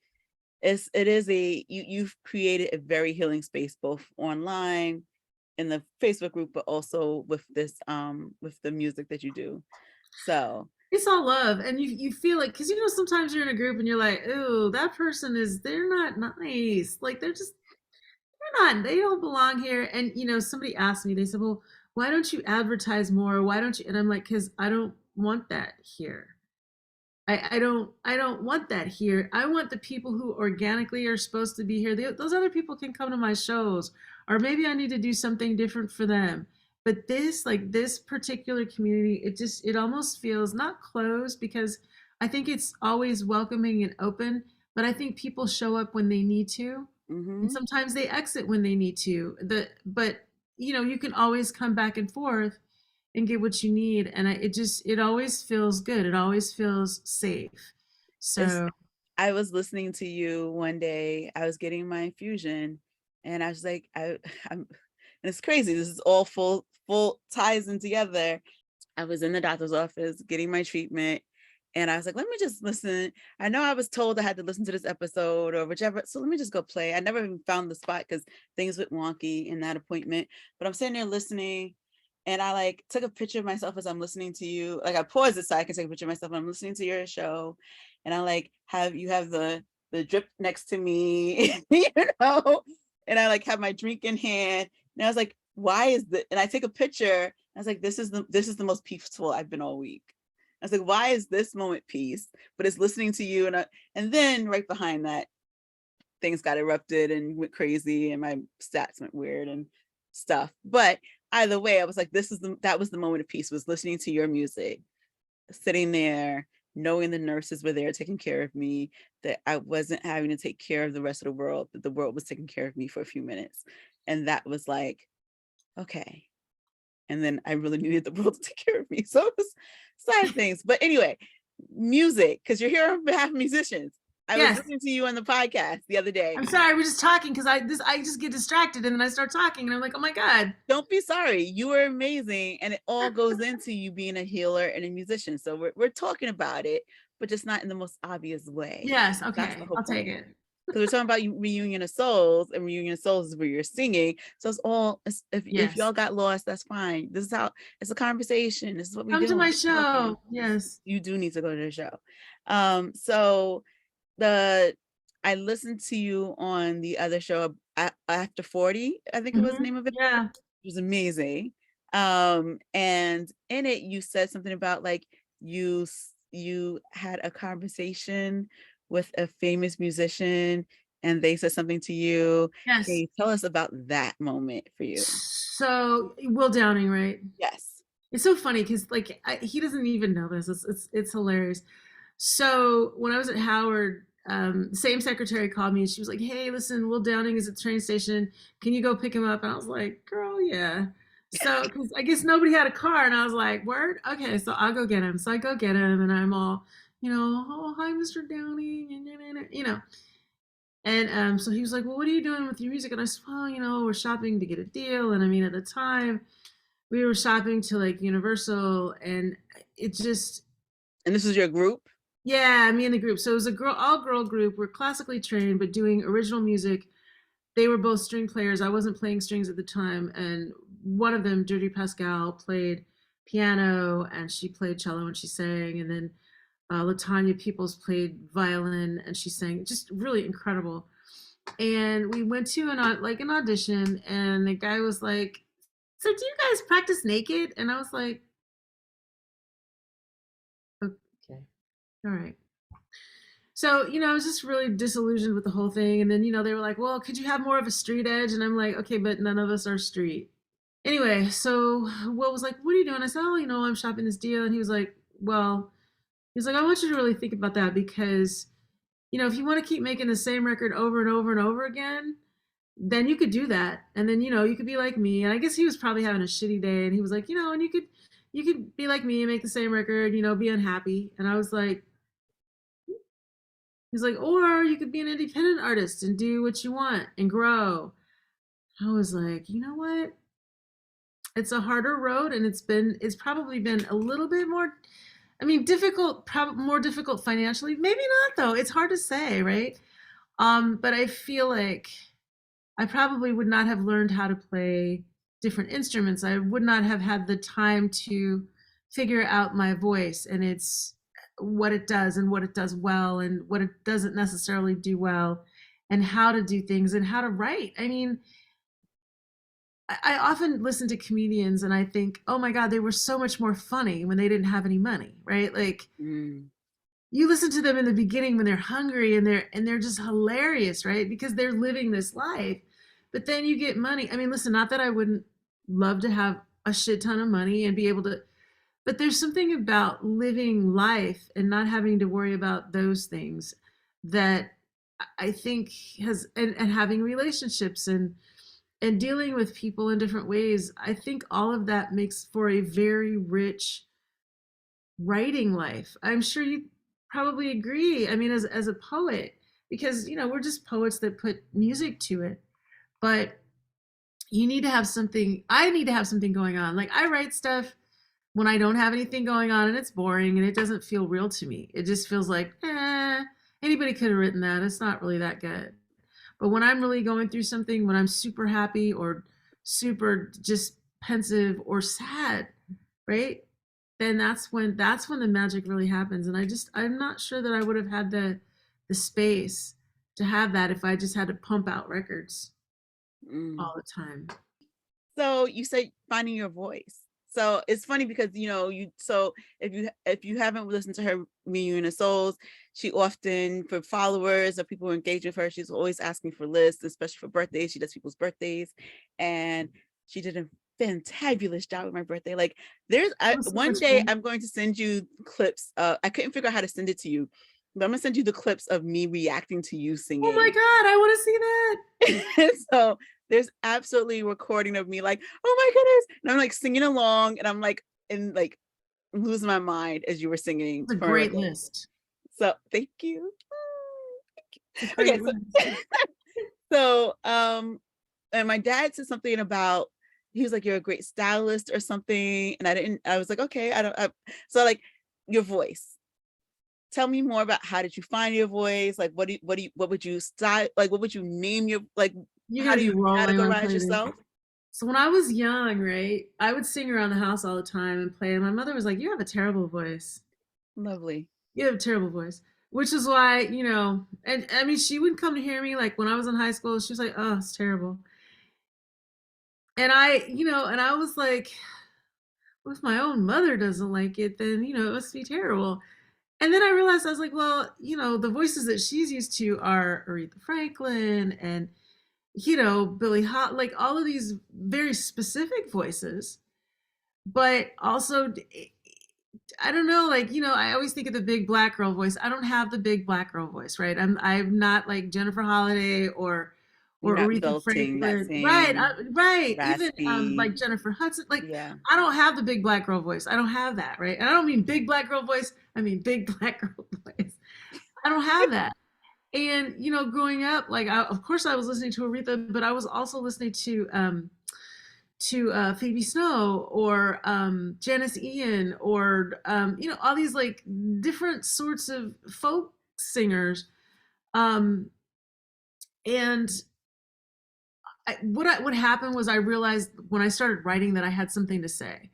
it is you've created a very healing space, both online in the Facebook group, but also with the music that you do. So It's all love, and you feel like because sometimes you're in a group and you're like, "Ooh, that person they're not nice. Like they don't belong here." And somebody asked me, they said, "Well, why don't you advertise more? Why don't you?" And I'm like, "Because I don't want that here. I don't want that here. I want the people who organically are supposed to be here. Those other people can come to my shows, or maybe I need to do something different for them. But this particular community, it almost feels not closed, because I think it's always welcoming and open, but I think people show up when they need to, and Mm-hmm. sometimes they exit when they need to. But you can always come back and forth and get what you need, and it always feels good. It always feels safe. It's So I was listening to you one day. I was getting my infusion, and I was like, I'm, and it's crazy. This is all full ties in together. I was in the doctor's office getting my treatment, and I was like, let me just listen. I know I was told I had to listen to this episode or whichever, so let me just go play. I never even found the spot because things went wonky in that appointment. But I'm sitting there listening, and I like took a picture of myself as I'm listening to you. Like I paused it so I can take a picture of myself when I'm listening to your show, and I like have you have the drip next to me, know, and I like have my drink in hand, and I was like, why is the and I take a picture. I was like, this is the most peaceful I've been all week. I was like, why is this moment peace? But it's listening to you, and then right behind that, things got erupted and went crazy, and my stats went weird and stuff. But either way, I was like, that was the moment of peace, was listening to your music, sitting there, knowing the nurses were there taking care of me, that I wasn't having to take care of the rest of the world, that the world was taking care of me for a few minutes. And that was like, okay. And then I really needed the world to take care of me. So it was side things. But anyway, music, because you're here on behalf of musicians. I was yes, listening to you on the podcast the other day. I'm sorry, we're just talking because I just get distracted, and then I start talking, and I'm like, oh my god. Don't be sorry. You were amazing. And it all goes into you being a healer and a musician. So we're talking about it, but just not in the most obvious way. Yes, That's the okay, whole I'll take point. it. Because we're talking about reunion of souls, and reunion of souls is where you're singing. So it's all, if Yes. y'all got lost, that's fine. This is how it's a conversation. This is what we Come to do. my Talking. show. Yes. You do need to go to the show. So the I listened to you on the other show, After 40, I think it was the name of it. Yeah. It was amazing. And in it you said something about like you had a conversation with a famous musician, and they said something to you. Can Yes. you tell us about that moment for you? So Will Downing, right? Yes. It's so funny because he doesn't even know this. It's hilarious. So when I was at Howard, the same secretary called me and she was like, "Hey, listen, Will Downing is at the train station. Can you go pick him up?" And I was like, "Girl, yeah." So because I guess nobody had a car, and I was like, "Word, okay." So I'll go get him. So I go get him, and I'm all, "Oh, hi, Mr. Downing," And so he was like, "Well, what are you doing with your music?" And I said, "Well, we're shopping to get a deal." And I mean, at the time, we were shopping to like Universal, and it just, And this was your group? yeah, me and the group. So it was a all girl group. We're classically trained, but doing original music. They were both string players. I wasn't playing strings at the time, and one of them, Deirdre Pascal, played piano, and she played cello and she sang, and then Latanya Peoples played violin and she sang. Just really incredible. And we went to an audition, and the guy was like, "So do you guys practice naked?" And I was like, "Okay, all right." So, I was just really disillusioned with the whole thing. And then, they were like, "Well, could you have more of a street edge?" And I'm like, "Okay, but none of us are street." Anyway, so Will was like, "What are you doing?" I said, "Oh, I'm shopping this deal." And he was like, "Well," he's like, "I want you to really think about that, because, if you want to keep making the same record over and over and over again, then you could do that. And then, you could be like me." And I guess he was probably having a shitty day. And he was like, "And you could be like me and make the same record, be unhappy." And I was like, he's like, "Or you could be an independent artist and do what you want and grow." I was like, you know what? It's a harder road, and it's probably been a little bit more, I mean, difficult, probably more difficult financially. Maybe not though. It's hard to say, right? But I feel like I probably would not have learned how to play different instruments. I would not have had the time to figure out my voice, and it's what it does and what it does well and what it doesn't necessarily do well, and how to do things and how to write. I mean, I often listen to comedians and I think, "Oh my God, they were so much more funny when they didn't have any money," right? Like, Mm. you listen to them in the beginning when they're hungry, and they're just hilarious, right? Because they're living this life. But then you get money. I mean, listen, not that I wouldn't love to have a shit ton of money and be able to, but there's something about living life and not having to worry about those things that I think has, and having relationships and dealing with people in different ways. I think all of that makes for a very rich writing life. I'm sure you probably agree. I mean, as a poet, because we're just poets that put music to it. But you need to have something. I need to have something going on. Like I write stuff when I don't have anything going on and it's boring and it doesn't feel real to me. It just feels like, anybody could have written that. It's not really that good. But when I'm really going through something, when I'm super happy or super just pensive or sad, right? Then that's when the magic really happens. And I'm not sure that I would have had the space to have that if I just had to pump out records Mm. all the time. So you say finding your voice. So it's funny because if you haven't listened to her Reunion of Souls, she often, for followers or people who engage with her, she's always asking for lists, especially for birthdays. She does people's birthdays, and she did a fantabulous job with my birthday. Like Oh, so one much day fun. I'm going to send you clips. I couldn't figure out how to send it to you, but I'm gonna send you the clips of me reacting to you Oh my singing. God, I want to see that. So there's absolutely a recording of me like, oh my goodness. And I'm like singing along and I'm like losing my mind as you were singing It's a for my great birthday. list. So thank you. It's a Okay, great list. and my dad said something about, he was like, you're a great stylist or something. And I was like, okay, so like your voice. Tell me more about how did you find your voice? Like what would you style, like what would you name your, like You're how gonna do be you rolling when I categorize play this. yourself? So when I was young, right, I would sing around the house all the time and play. And my mother was like, "You have a terrible voice. Lovely. You have a terrible voice." Which is why, and I mean, she would come to hear me like when I was in high school. She was like, "Oh, it's terrible." And I was like, well, if my own mother doesn't like it, then it must be terrible. And then I realized I was like, well, the voices that she's used to are Aretha Franklin and Billie Hot, like all of these very specific voices, but also I don't know, like I always think of the big black girl voice. I don't have the big black girl voice, right? I'm not like Jennifer Holiday You're or not Aretha belting that Franklin, right? same Right. Even raspy. like Jennifer Hudson, like Yeah. I don't have the big black girl voice. I don't have that, right? And I don't mean big black girl voice. I mean big black girl voice. I don't have that. And growing up, like of course I was listening to Aretha, but I was also listening to Phoebe Snow or Janice Ian or all these like different sorts of folk singers. Um, and what happened was I realized when I started writing that I had something to say.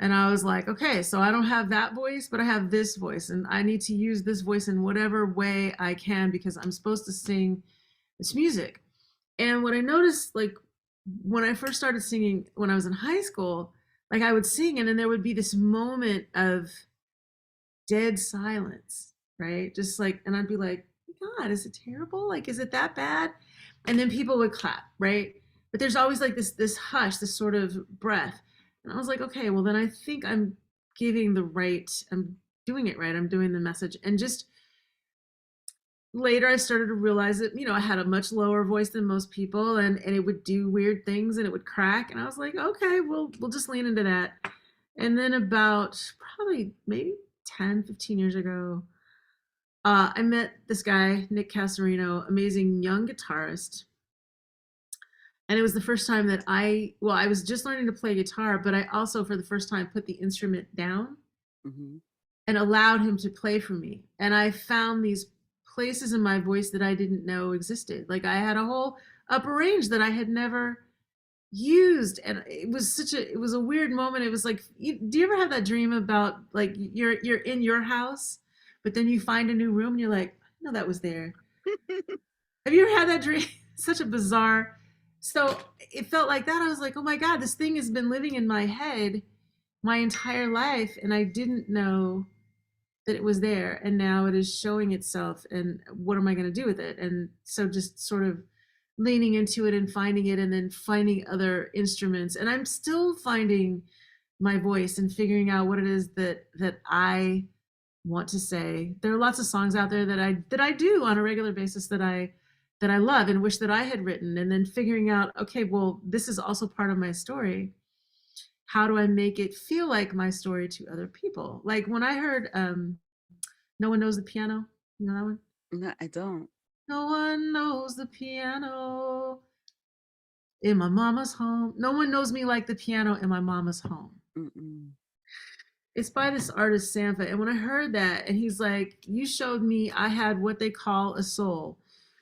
And I was like, okay, so I don't have that voice, but I have this voice, and I need to use this voice in whatever way I can because I'm supposed to sing this music. And what I noticed, like when I first started singing when I was in high school, like I would sing and then there would be this moment of dead silence, right? Just like, and I'd be like, God, is it terrible? Like, is it that bad? And then people would clap, right? But there's always like this hush, this sort of breath. And I was like, okay, well then I think I'm doing it right. I'm doing the message. And just later I started to realize that, I had a much lower voice than most people and it would do weird things and it would crack. And I was like, okay, we'll just lean into that. And then about probably maybe 10, 15 years ago, I met this guy, Nick Casarino, amazing young guitarist. And it was the first time that I was just learning to play guitar, but I also, for the first time, put the instrument down Mhm. and allowed him to play for me. And I found these places in my voice that I didn't know existed. Like I had a whole upper range that I had never used, and it was a weird moment. It was like, do you ever have that dream about like you're in your house, but then you find a new room and you're like, no, that was there. Have you ever had that dream? Such a bizarre. So it felt like that. I was like, oh my God, this thing has been living in my head my entire life, and I didn't know that it was there, and now it is showing itself, and what am I going to do with it? And so just sort of leaning into it and finding it and then finding other instruments. And I'm still finding my voice and figuring out what it is that I want to say. There are lots of songs out there that I do on a regular basis that I love and wish that I had written, and then figuring out, okay, well, this is also part of my story. How do I make it feel like my story to other people? Like when I heard No One Knows the Piano, you know that one? No, I don't. No one knows the piano in my mama's home. No one knows me like the piano in my mama's home. Mm-mm. It's by this artist Sampha. And when I heard that, and he's like, you showed me I had what they call a soul.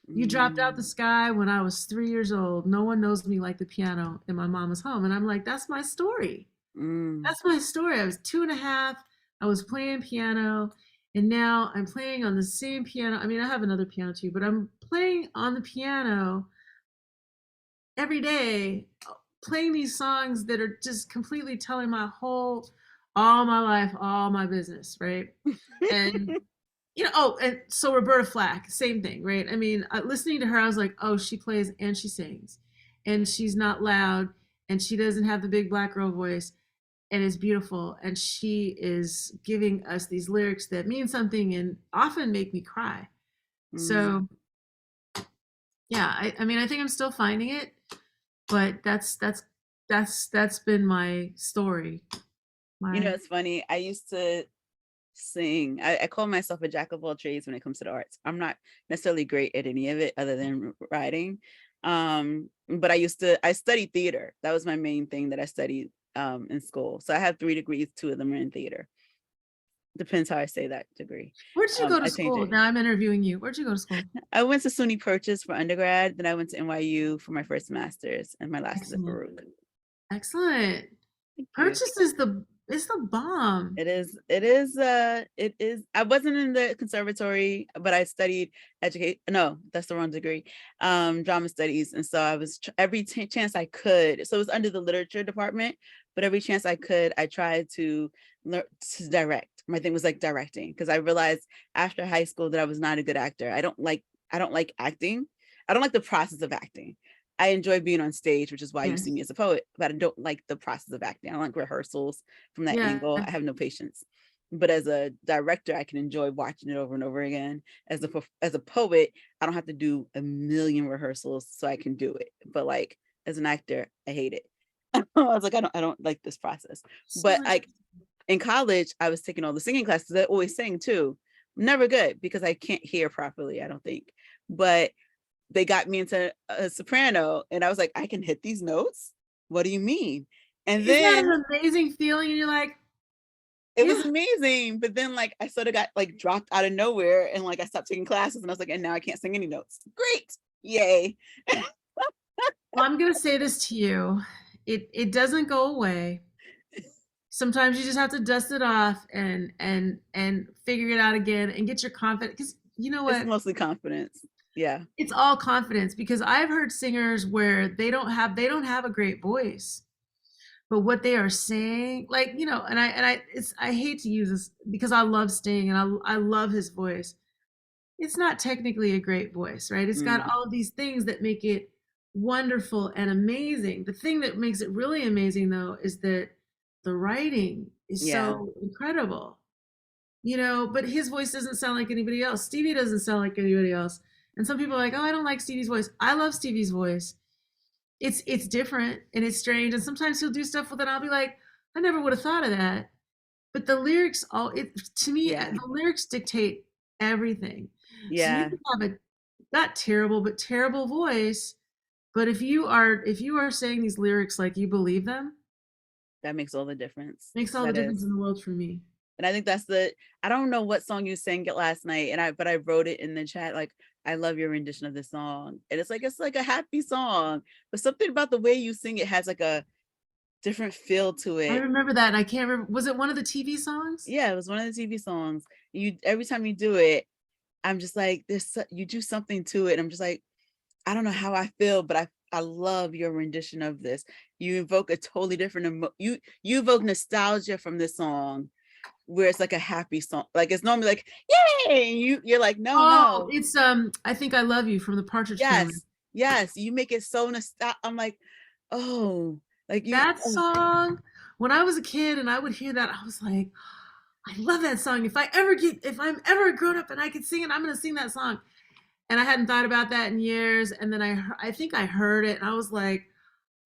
You dropped out the Mm. sky when I was 3 years old. No one knows me like the piano in my mama's home. And I'm like, that's my story. Mm. That's my story. I was 2.5. I was playing piano, and now I'm playing on the same piano. I mean, I have another piano too, but I'm playing on the piano every day, playing these songs that are just completely telling all my life, all my business, right? And oh, and so Roberta Flack, same thing, right? I mean, listening to her, I was like, oh, she plays and she sings, and she's not loud, and she doesn't have the big black girl voice, and is beautiful, and she is giving us these lyrics that mean something and often make me cry. Mm. So yeah, I mean, I think I'm still finding it, but that's been my story. You know, My it's funny. I used to sing. I call myself a jack of all trades when it comes to the arts. I'm not necessarily great at any of it other than writing. But I studied theater. That was my main thing that I studied in school. So I have 3 degrees, 2 of them are in theater. Depends how I say that degree. Where did you go to I change school? it. Now I'm interviewing you. Where'd you go to school? I went to SUNY Purchase for undergrad, then I went to NYU for my first master's, and my last is at Excellent. Baruch. Excellent. Thank you. Purchase is the bomb. It is. I wasn't in the conservatory, but I studied educate. No, that's the wrong degree. Drama studies. And so I was every chance I could. So it was under the literature department, but every chance I could, I tried to learn to direct. My thing was like directing, because I realized after high school that I was not a good actor. I don't like acting. I don't like the process of acting. I enjoy being on stage, which is why you see Yes. me as a poet, but I don't like the process of acting. I don't like rehearsals from that Yeah. angle. I have no patience. But as a director, I can enjoy watching it over and over again. As a poet, I don't have to do a million rehearsals, so I can do it. But like as an actor, I hate it. I was like, I don't like this process. So But like in college, I was taking all the singing classes. I always sang too. Never good because I can't hear properly, I don't think. But they got me into a soprano, and I was like, I can hit these notes. What do you mean? And isn't that then an amazing feeling? And you're like, it was yeah. amazing. But then like I sort of got like dropped out of nowhere, and like I stopped taking classes, and I was like, and now I can't sing any notes. Great. Yay. Well, I'm gonna say this to you. It doesn't go away. Sometimes you just have to dust it off and figure it out again and get your confidence. Because you know It's what? mostly confidence. Yeah. It's all confidence, because I've heard singers where they don't have a great voice, but what they are saying, like, and I hate to use this because I love Sting and I love his voice. It's not technically a great voice, right? It's got Mm, all of these things that make it wonderful and amazing. The thing that makes it really amazing, though, is that the writing is yeah. so incredible. But his voice doesn't sound like anybody else. Stevie doesn't sound like anybody else. And some people are like, oh, I don't like Stevie's voice. I love Stevie's voice. It's different and it's strange. And sometimes he'll do stuff with it. I'll be like, I never would have thought of that. But the lyrics, to me, Yeah. the lyrics dictate everything. So you Yeah. can have a not terrible, but terrible voice. But if you are saying these lyrics like you believe them, That makes all the difference. makes all the That difference is. in the world for me. And I think I don't know what song you sang it last night, but I wrote it in the chat, like, I love your rendition of this song. And it's like a happy song, but something about the way you sing it has like a different feel to I it. remember that, and I can't remember. Was it one of the TV songs? Yeah, it was one of the TV songs. Every time you do it, I'm just like, you do something to it. I'm just like, I don't know how I feel, but I love your rendition of this. You evoke a totally different you evoke nostalgia from this song, where it's like a happy song. Like it's normally like, yay! You're like, no, Oh, no. it's I think I Love You from the Partridge Yes, Family. Yes, you make it so nostalgic. I'm like, oh, like you. That Oh, song, when I was a kid and I would hear that, I was like, I love that song. If I'm ever grown up and I could sing it, I'm gonna sing that song. And I hadn't thought about that in years. And then I think I heard it and I was like,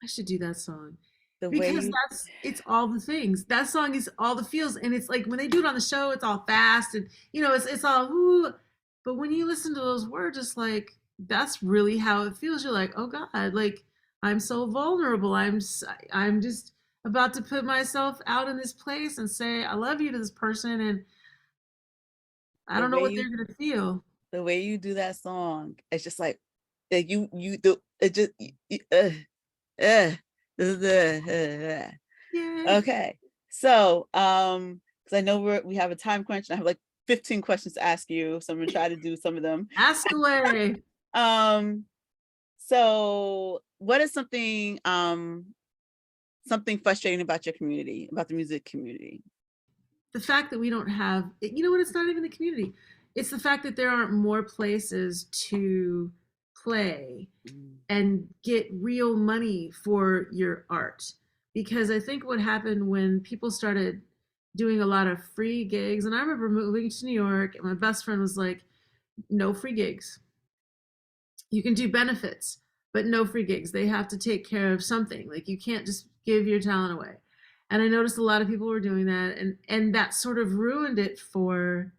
I should do that song the way because you. it's all the things. That song is all the feels, and it's like when they do it on the show, it's all fast and it's all ooh. But when you listen to those words, it's like that's really how it feels. You're like, oh God, like I'm so vulnerable. I'm just about to put myself out in this place and say I love you to this person, and I The don't know way what you. they're gonna feel. The way you do that song, it's just like that you do it just uh, Yay! okay. So because I know we have a time crunch and I have like 15 questions to ask you, so I'm gonna try to do some of them. Ask away. Um, so what is something frustrating about your community, about the music community? The fact that we don't have, you know what, it's not even the community. It's the fact that there aren't more places to play Mm, and get real money for your art. Because I think what happened when people started doing a lot of free gigs, and I remember moving to New York, and my best friend was like, no free gigs. You can do benefits, but no free gigs. They have to take care of something. Like you can't just give your talent away. And I noticed a lot of people were doing that, and that sort of ruined it for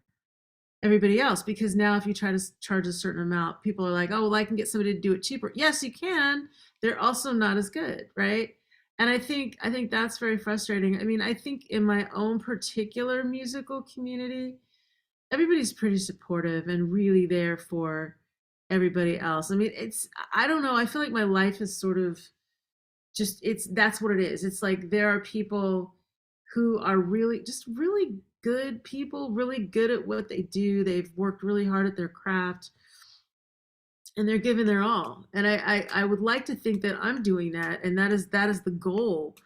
everybody else because now if you try to charge a certain amount, people are like, oh well, I can get somebody to do it cheaper. Yes, you can. They're also not as good, right? And I think that's very frustrating. I mean, I think in my own particular musical community, everybody's pretty supportive and really there for everybody else. I mean, I don't know, I feel like my life is sort of just it's that's what it is. It's like there are people who are really just really good people, really good at what they do. They've worked really hard at their craft and they're giving their all. And I would like to think that I'm doing that, and that is the goal,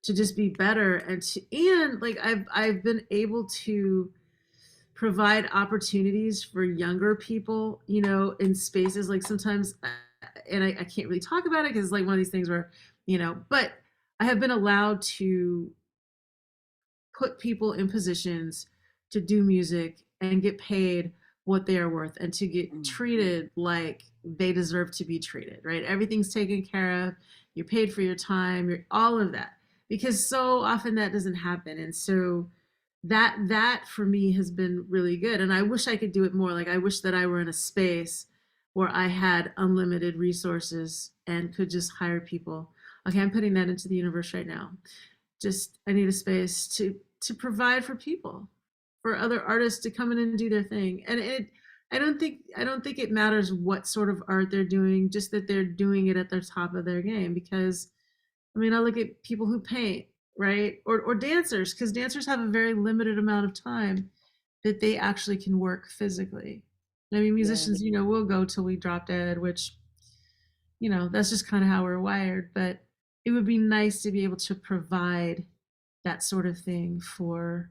to just be better and like I've been able to provide opportunities for younger people, in spaces like sometimes, and I can't really talk about it because it's like one of these things where, but I have been allowed to put people in positions to do music and get paid what they are worth and to get mm, treated like they deserve to be treated, right? Everything's taken care of. You're paid for your time, you're all of that. Because so often that doesn't happen. And so that for me has been really good. And I wish I could do it more. Like I wish that I were in a space where I had unlimited resources and could just hire people. Okay, I'm putting that into the universe right now. Just I need a space to provide for people, for other artists to come in and do their thing. And I don't think it matters what sort of art they're doing, just that they're doing it at the top of their game. Because I mean, I look at people who paint, right? Or dancers, because dancers have a very limited amount of time that they actually can work physically. I mean, yeah, musicians, we'll go till we drop dead, which, that's just kind of how we're wired. But it would be nice to be able to provide that sort of thing for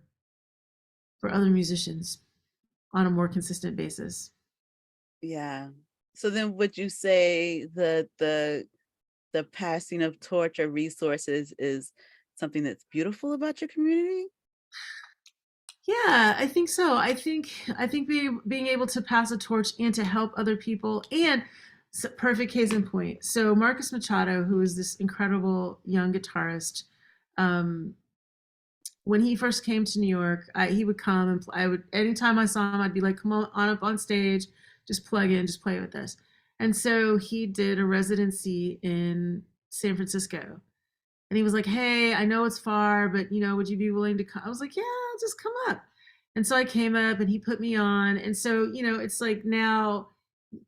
other musicians on a more consistent basis. yeah. So then would you say the passing of torch or resources is something that's beautiful about your community? Yeah, I think so. I think being able to pass a torch and to help other people, and perfect case in point. So Marcus Machado, who is this incredible young guitarist, um, when he first came to New York, he would come and I would anytime I saw him, I'd be like, "Come on up on stage, just plug in, just play with us." And so he did a residency in San Francisco, and he was like, "Hey, I know it's far, but would you be willing to come?" I was like, "Yeah, I'll just come up." And so I came up, and he put me on, and so it's like now,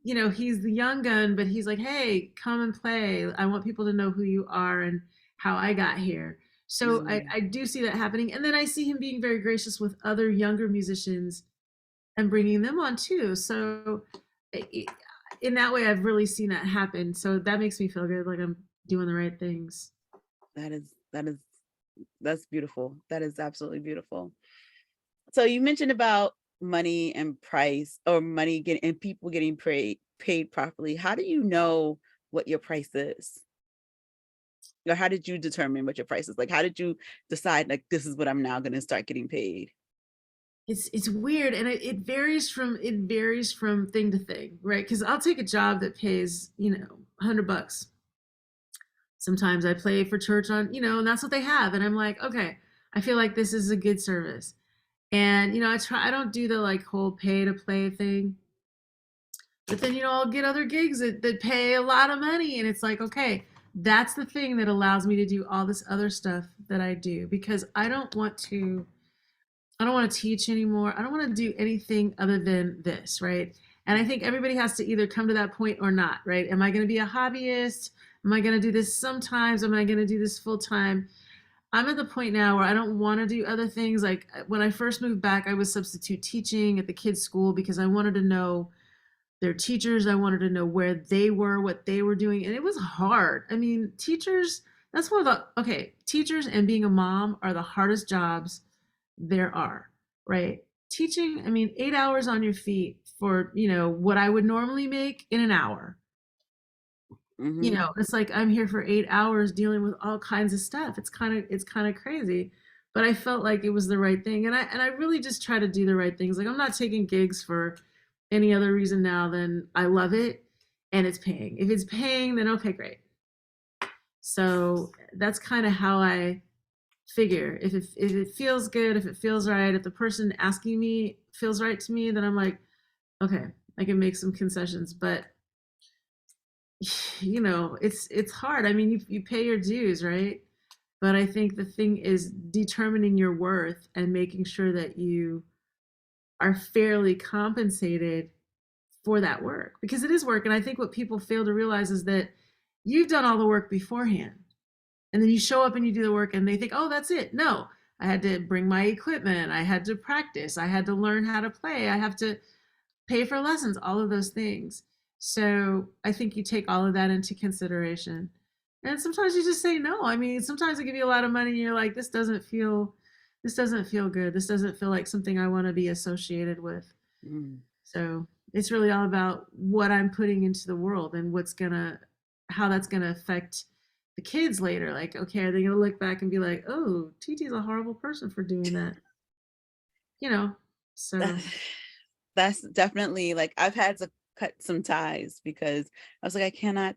he's the young gun, but he's like, "Hey, come and play. I want people to know who you are and how I got here." So I, Mm, I do see that happening, and then I see him being very gracious with other younger musicians and bringing them on too. So in that way, I've really seen that happen. So that makes me feel good, like I'm doing the right things. that is that's beautiful. That is absolutely beautiful. So you mentioned about money and price or money getting and people getting paid properly. How do you know what your price is? Or how did you determine what your price is? Like, how did you decide, like, this is what I'm now going to start getting paid? It's weird, and it varies from thing to thing, right? Because I'll take a job that pays, $100. Sometimes I play for church on, and that's what they have, and I'm like, okay, I feel like this is a good service. And I don't do the like whole pay to play thing. But then, I'll get other gigs that pay a lot of money. And it's like, okay, that's the thing that allows me to do all this other stuff that I do because I don't want to teach anymore. I don't want to do anything other than this, right? And I think everybody has to either come to that point or not, right? Am I going to be a hobbyist? Am I going to do this sometimes? Am I going to do this full time? I'm at the point now where I don't want to do other things. Like when I first moved back, I was substitute teaching at the kids' school because I wanted to know their teachers. I wanted to know where they were, what they were doing. And it was hard. I mean, teachers, that's one of teachers and being a mom are the hardest jobs there are, right? Teaching, I mean, 8 hours on your feet for, what I would normally make in an hour. It's like I'm here for 8 hours dealing with all kinds of stuff. It's kind of crazy. But I felt like it was the right thing. And I really just try to do the right things. Like I'm not taking gigs for any other reason now than I love it and it's paying. If it's paying, then okay, great. So that's kind of how I figure. If it feels good, if it feels right, if the person asking me feels right to me, then I'm like, okay, I can make some concessions. But it's hard. I mean, you pay your dues, right? But I think the thing is determining your worth and making sure that you are fairly compensated for that work because it is work. And I think what people fail to realize is that you've done all the work beforehand. And then you show up and you do the work and they think, oh, that's it. No, I had to bring my equipment. I had to practice. I had to learn how to play. I have to pay for lessons, all of those things. So I think you take all of that into consideration. And sometimes you just say no. I mean, sometimes they give you a lot of money and you're like, this doesn't feel good. This doesn't feel like something I want to be associated with. Mm. So it's really all about what I'm putting into the world and how that's gonna affect the kids later. Like, okay, are they gonna look back and be like, oh, TT's a horrible person for doing that? So That's definitely like I've had to cut some ties because I was like, I cannot,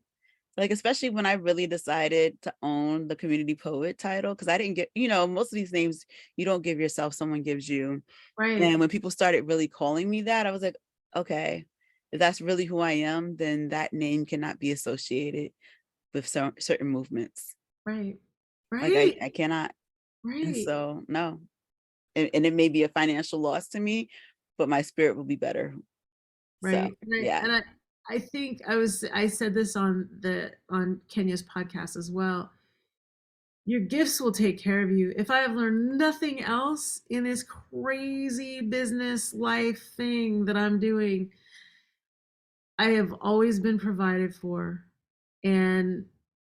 like, especially when I really decided to own the community poet title, because I didn't get, most of these names you don't give yourself, someone gives you. right, And when people started really calling me that, I was like, okay, if that's really who I am, then that name cannot be associated with certain movements. right, Like right, I cannot. And right, so no. And it may be a financial loss to me, but my spirit will be better. So right. And I yeah. and I, I think I said this on Kenya's podcast as well. Your gifts will take care of you. If I have learned nothing else in this crazy business life thing that I'm doing, I have always been provided for. And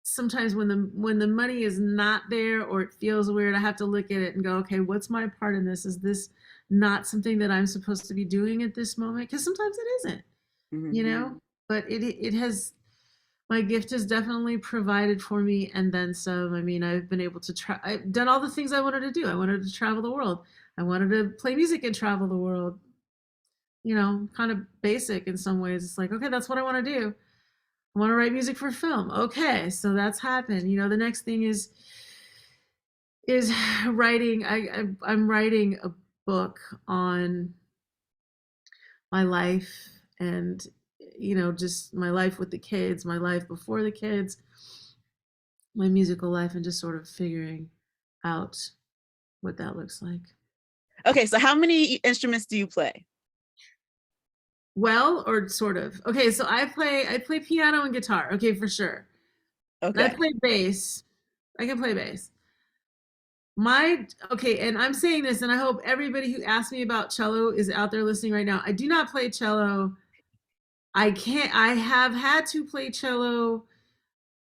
sometimes when the money is not there or it feels weird, I have to look at it and go, okay, what's my part in this? Is this not something that I'm supposed to be doing at this moment? Because sometimes it isn't, you Mhm. know, but it has my gift has definitely provided for me and then some. I mean, I've been able to try, I've done all the things I wanted to do. I wanted to travel the world. I wanted to play music and travel the world, kind of basic in some ways. It's like, okay, that's what I want to do. I want to write music for film. Okay, so that's happened. The next thing is writing. I'm writing a book on my life and just my life with the kids, my life before the kids, my musical life, and just sort of figuring out what that looks like. Okay, so how many instruments do you play? Well, or sort of. Okay, so I play piano and guitar. Okay, for sure. And I Okay. play bass. I can play bass. Okay, and I'm saying this, and I hope everybody who asked me about cello is out there listening right now. I do not play cello. I have had to play cello.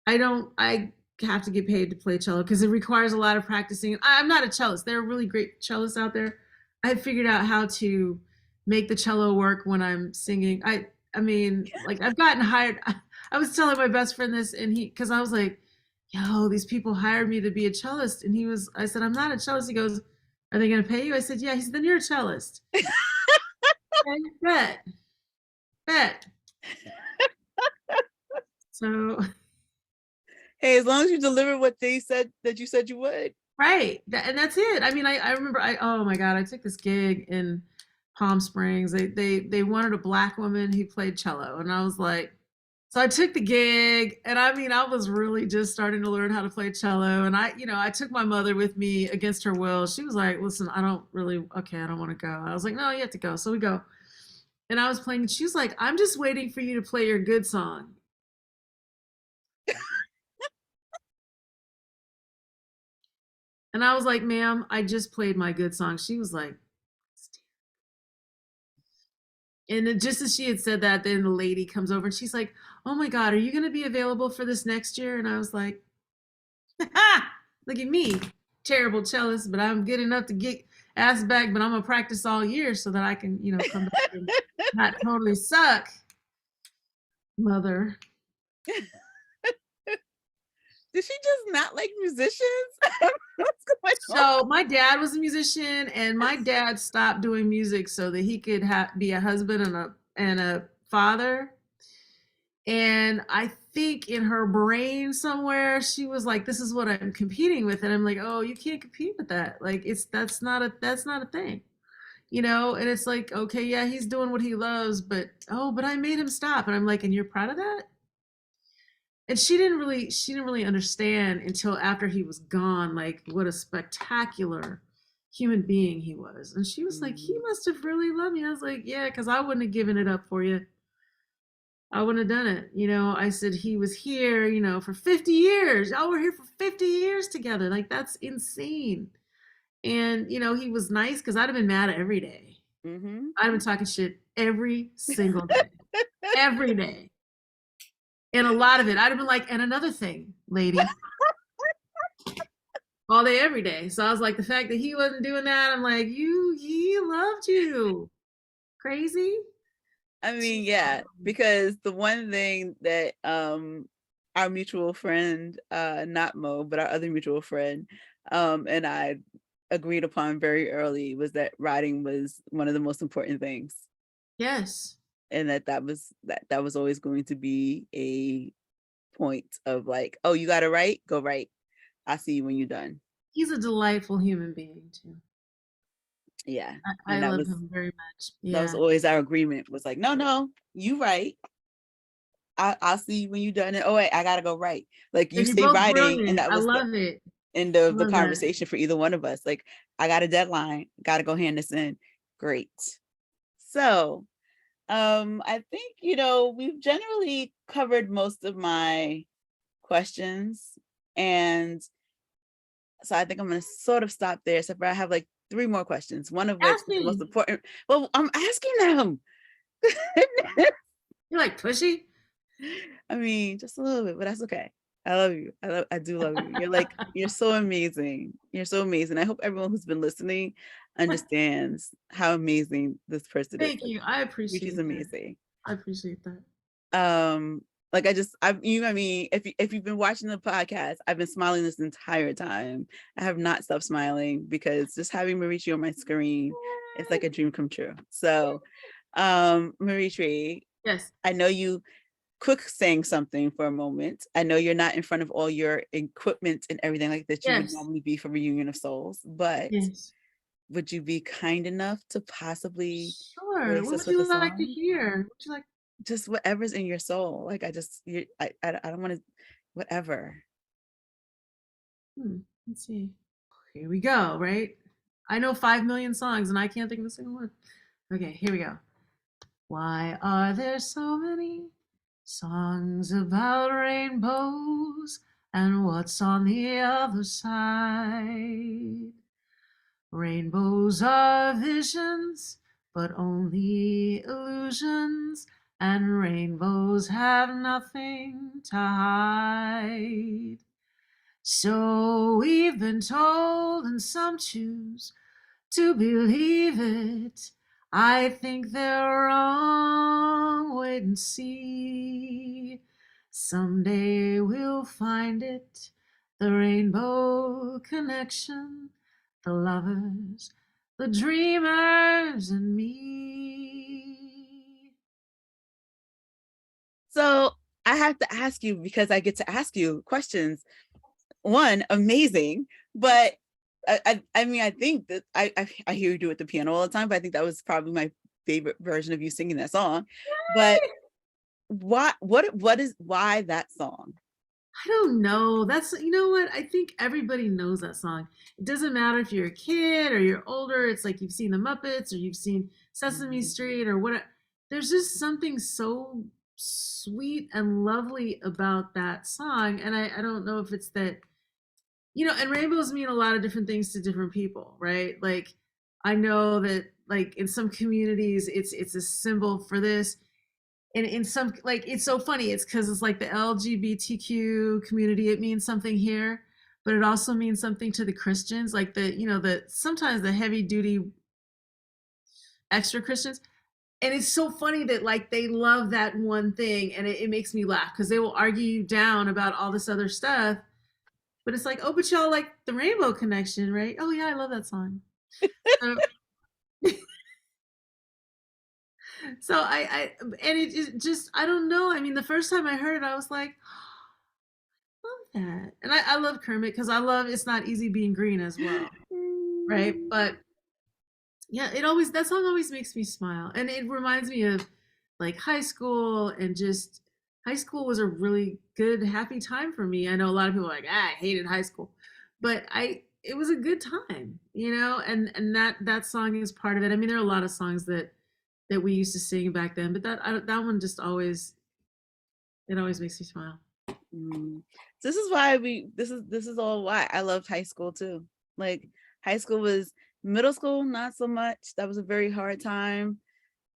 I have to get paid to play cello because it requires a lot of practicing. I'm not a cellist. There are really great cellists out there. I figured out how to make the cello work when I'm singing. I mean, like I've I was telling my best friend this, and because I was like, yo, these people hired me to be a cellist. And I said, I'm not a cellist. He goes, are they going to pay you? I said, yeah. He said, then you're a cellist. Okay, bet. So, Hey, as long as you deliver what they said that you said you would. right. And that's it. I mean, I remember, oh my God, I took this gig in Palm Springs. They wanted a Black woman who played cello. And I was like, so I took the gig, and I mean, I was really just starting to learn how to play cello. And I took my mother with me against her will. She was like, listen, I don't want to go. I was like, no, you have to go. So we go. And I was playing, and she was like, I'm just waiting for you to play your good song. And I was like, ma'am, I just played my good song. She was like, and just as she had said that, then the lady comes over and she's like, oh my God, are you going to be available for this next year? And I was like, ha, look at me, terrible cellist, but I'm good enough to get asked back, but I'm going to practice all year so that I can, come back and not totally suck, mother. Did she just not like musicians? What's going on? So my dad was a musician, and my dad stopped doing music so that he could be a husband and a father. And I think in her brain somewhere she was like, "This is what I'm competing with," and I'm like, "Oh, you can't compete with that. Like, that's not a thing." And it's like, okay, yeah, he's doing what he loves, but but I made him stop, and I'm like, and you're proud of that? And she didn't really understand until after he was gone, like what a spectacular human being he was. And she was like, he must have really loved me. I was like, yeah, because I wouldn't have given it up for you. I wouldn't have done it. I said he was here, for 50 years. Y'all were here for 50 years together. Like, that's insane. And he was nice, because I'd have been mad every day. Mm-hmm. I'd have been talking shit every single day. Every day. And a lot of it, I'd have been like, and another thing, lady, all day, every day. So I was like, the fact that he wasn't doing that, I'm like, he loved you. Crazy. I mean, yeah, because the one thing that our mutual friend, not Mo, but our other mutual friend, and I agreed upon very early was that writing was one of the most important things. Yes. And that was always going to be a point of like, oh, you gotta write, go write. I'll see you when you're done. He's a delightful human being too. Yeah. I And that love was him very much. that was Yeah. always our agreement, was like, no, you write. I'll see you when you're done. And, oh wait, I gotta go write. Like, you And you're say both writing, and brilliant. that I was the love it. end I of the love that. conversation for either one of us. Like, I got a deadline, gotta go hand this in. Great. So I think, we've generally covered most of my questions. And so I think I'm going to sort of stop there. So I have like 3 more questions, one of which Ask is the most me. important. Well, I'm asking them. You're like pushy. I mean, just a little bit, but that's okay. I love you. I do love you. You're so amazing. You're so amazing. I hope everyone who's been listening understands how amazing this person is. Thank you. I She's appreciate that. amazing. I appreciate that. Like I mean, if you've been watching the podcast, I've been smiling this entire time. I have not stopped smiling, because just having Maritri on my screen, it's like a dream come true. So, Maritri, Yes. I know you quick saying something for a moment. I know you're not in front of all your equipment and everything like that you would Yes. normally be for Reunion of Souls, but Yes. would you be kind enough to possibly Sure. grace What us would with a you like to song? hear? Would you like? Just whatever's in your soul. Like, I don't want to, whatever. Let's see. Here we go. Right. I know 5 million songs, and I can't think of a single one. Okay, here we go. Why are there so many songs about rainbows, and what's on the other side? Rainbows are visions, but only illusions, and rainbows have nothing to hide. So we've been told, and some choose to believe it. I think they're wrong. Wait and see. Someday we'll find it, the rainbow connection, the lovers, the dreamers, and me. So I have to ask you because I get to ask you questions. One, amazing, but I mean, I think that I hear you do it the piano all the time, but I think that was probably my favorite version of you singing that song. But why that song? I don't know. That's, you know what? I think everybody knows that song. It doesn't matter if you're a kid or you're older. It's like you've seen the Muppets or you've seen Sesame Mhm. Street or what. There's just something so sweet and lovely about that song. And I don't know if it's that, and rainbows mean a lot of different things to different people, right? Like, I know that like in some communities it's a symbol for this, and in some, like, it's so funny, it's because it's like the LGBTQ community, it means something here, but it also means something to the Christians, like the sometimes the heavy duty extra Christians. And it's so funny that like they love that one thing, and it makes me laugh because they will argue you down about all this other stuff, but it's like, oh, but y'all like the Rainbow Connection, right? Oh yeah, I love that song. So, so and it just, I don't know. I mean, the first time I heard it, I was like, love that. And I love Kermit because I love It's Not Easy Being Green as well. Right. But yeah, that song always makes me smile. And it reminds me of like high school, and just high school was a really good, happy time for me. I know a lot of people are like, I hated high school. But it was a good time, and that song is part of it. I mean, there are a lot of songs that we used to sing back then, but that one just always, it always makes me smile. Mm. This is why this is all why I loved high school too. Like high school was middle school, not so much. That was a very hard time.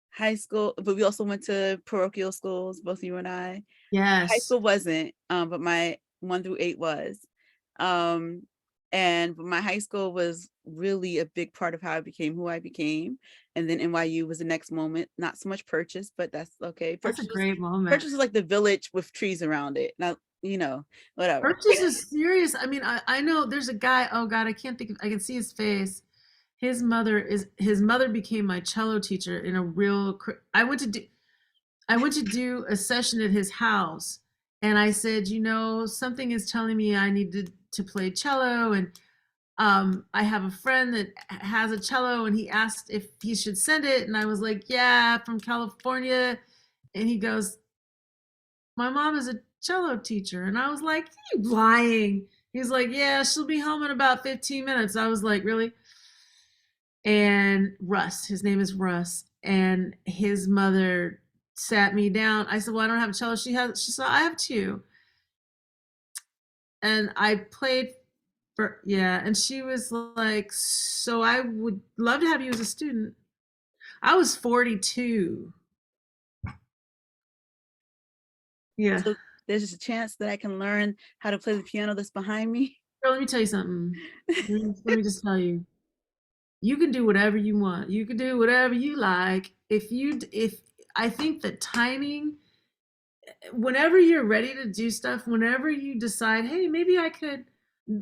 High school, but we also went to parochial schools, both you and I. High Yes. school wasn't, but my 1 through 8 was. Um, and but my high school was really a big part of how I became who I became. And then NYU was the next moment. Not so much Purchase, but that's okay. That's a Purchase was great moment. Purchase was like the village with trees around it. Now, whatever. Purchase is serious. I mean, I know there's a guy. Oh God, I can't think of. I can see his face. His mother became my cello teacher in a real. I went to do a session at his house, and I said, something is telling me I need to play cello, and I have a friend that has a cello, and he asked if he should send it, and I was like, yeah, from California, and he goes, my mom is a cello teacher. And I was like, you lying. He's like, yeah, she'll be home in about 15 minutes. I was like, really? And his name is Russ. And his mother sat me down. I said, well, I don't have a cello. She said, I have two. And I played yeah. And she was like, so I would love to have you as a student. I was 42. Yeah. So there's a chance that I can learn how to play the piano that's behind me. Girl, let me tell you something. Let me just tell you, you can do whatever you want. You can do whatever you like. If I think that timing, whenever you're ready to do stuff, whenever you decide, hey, maybe I could,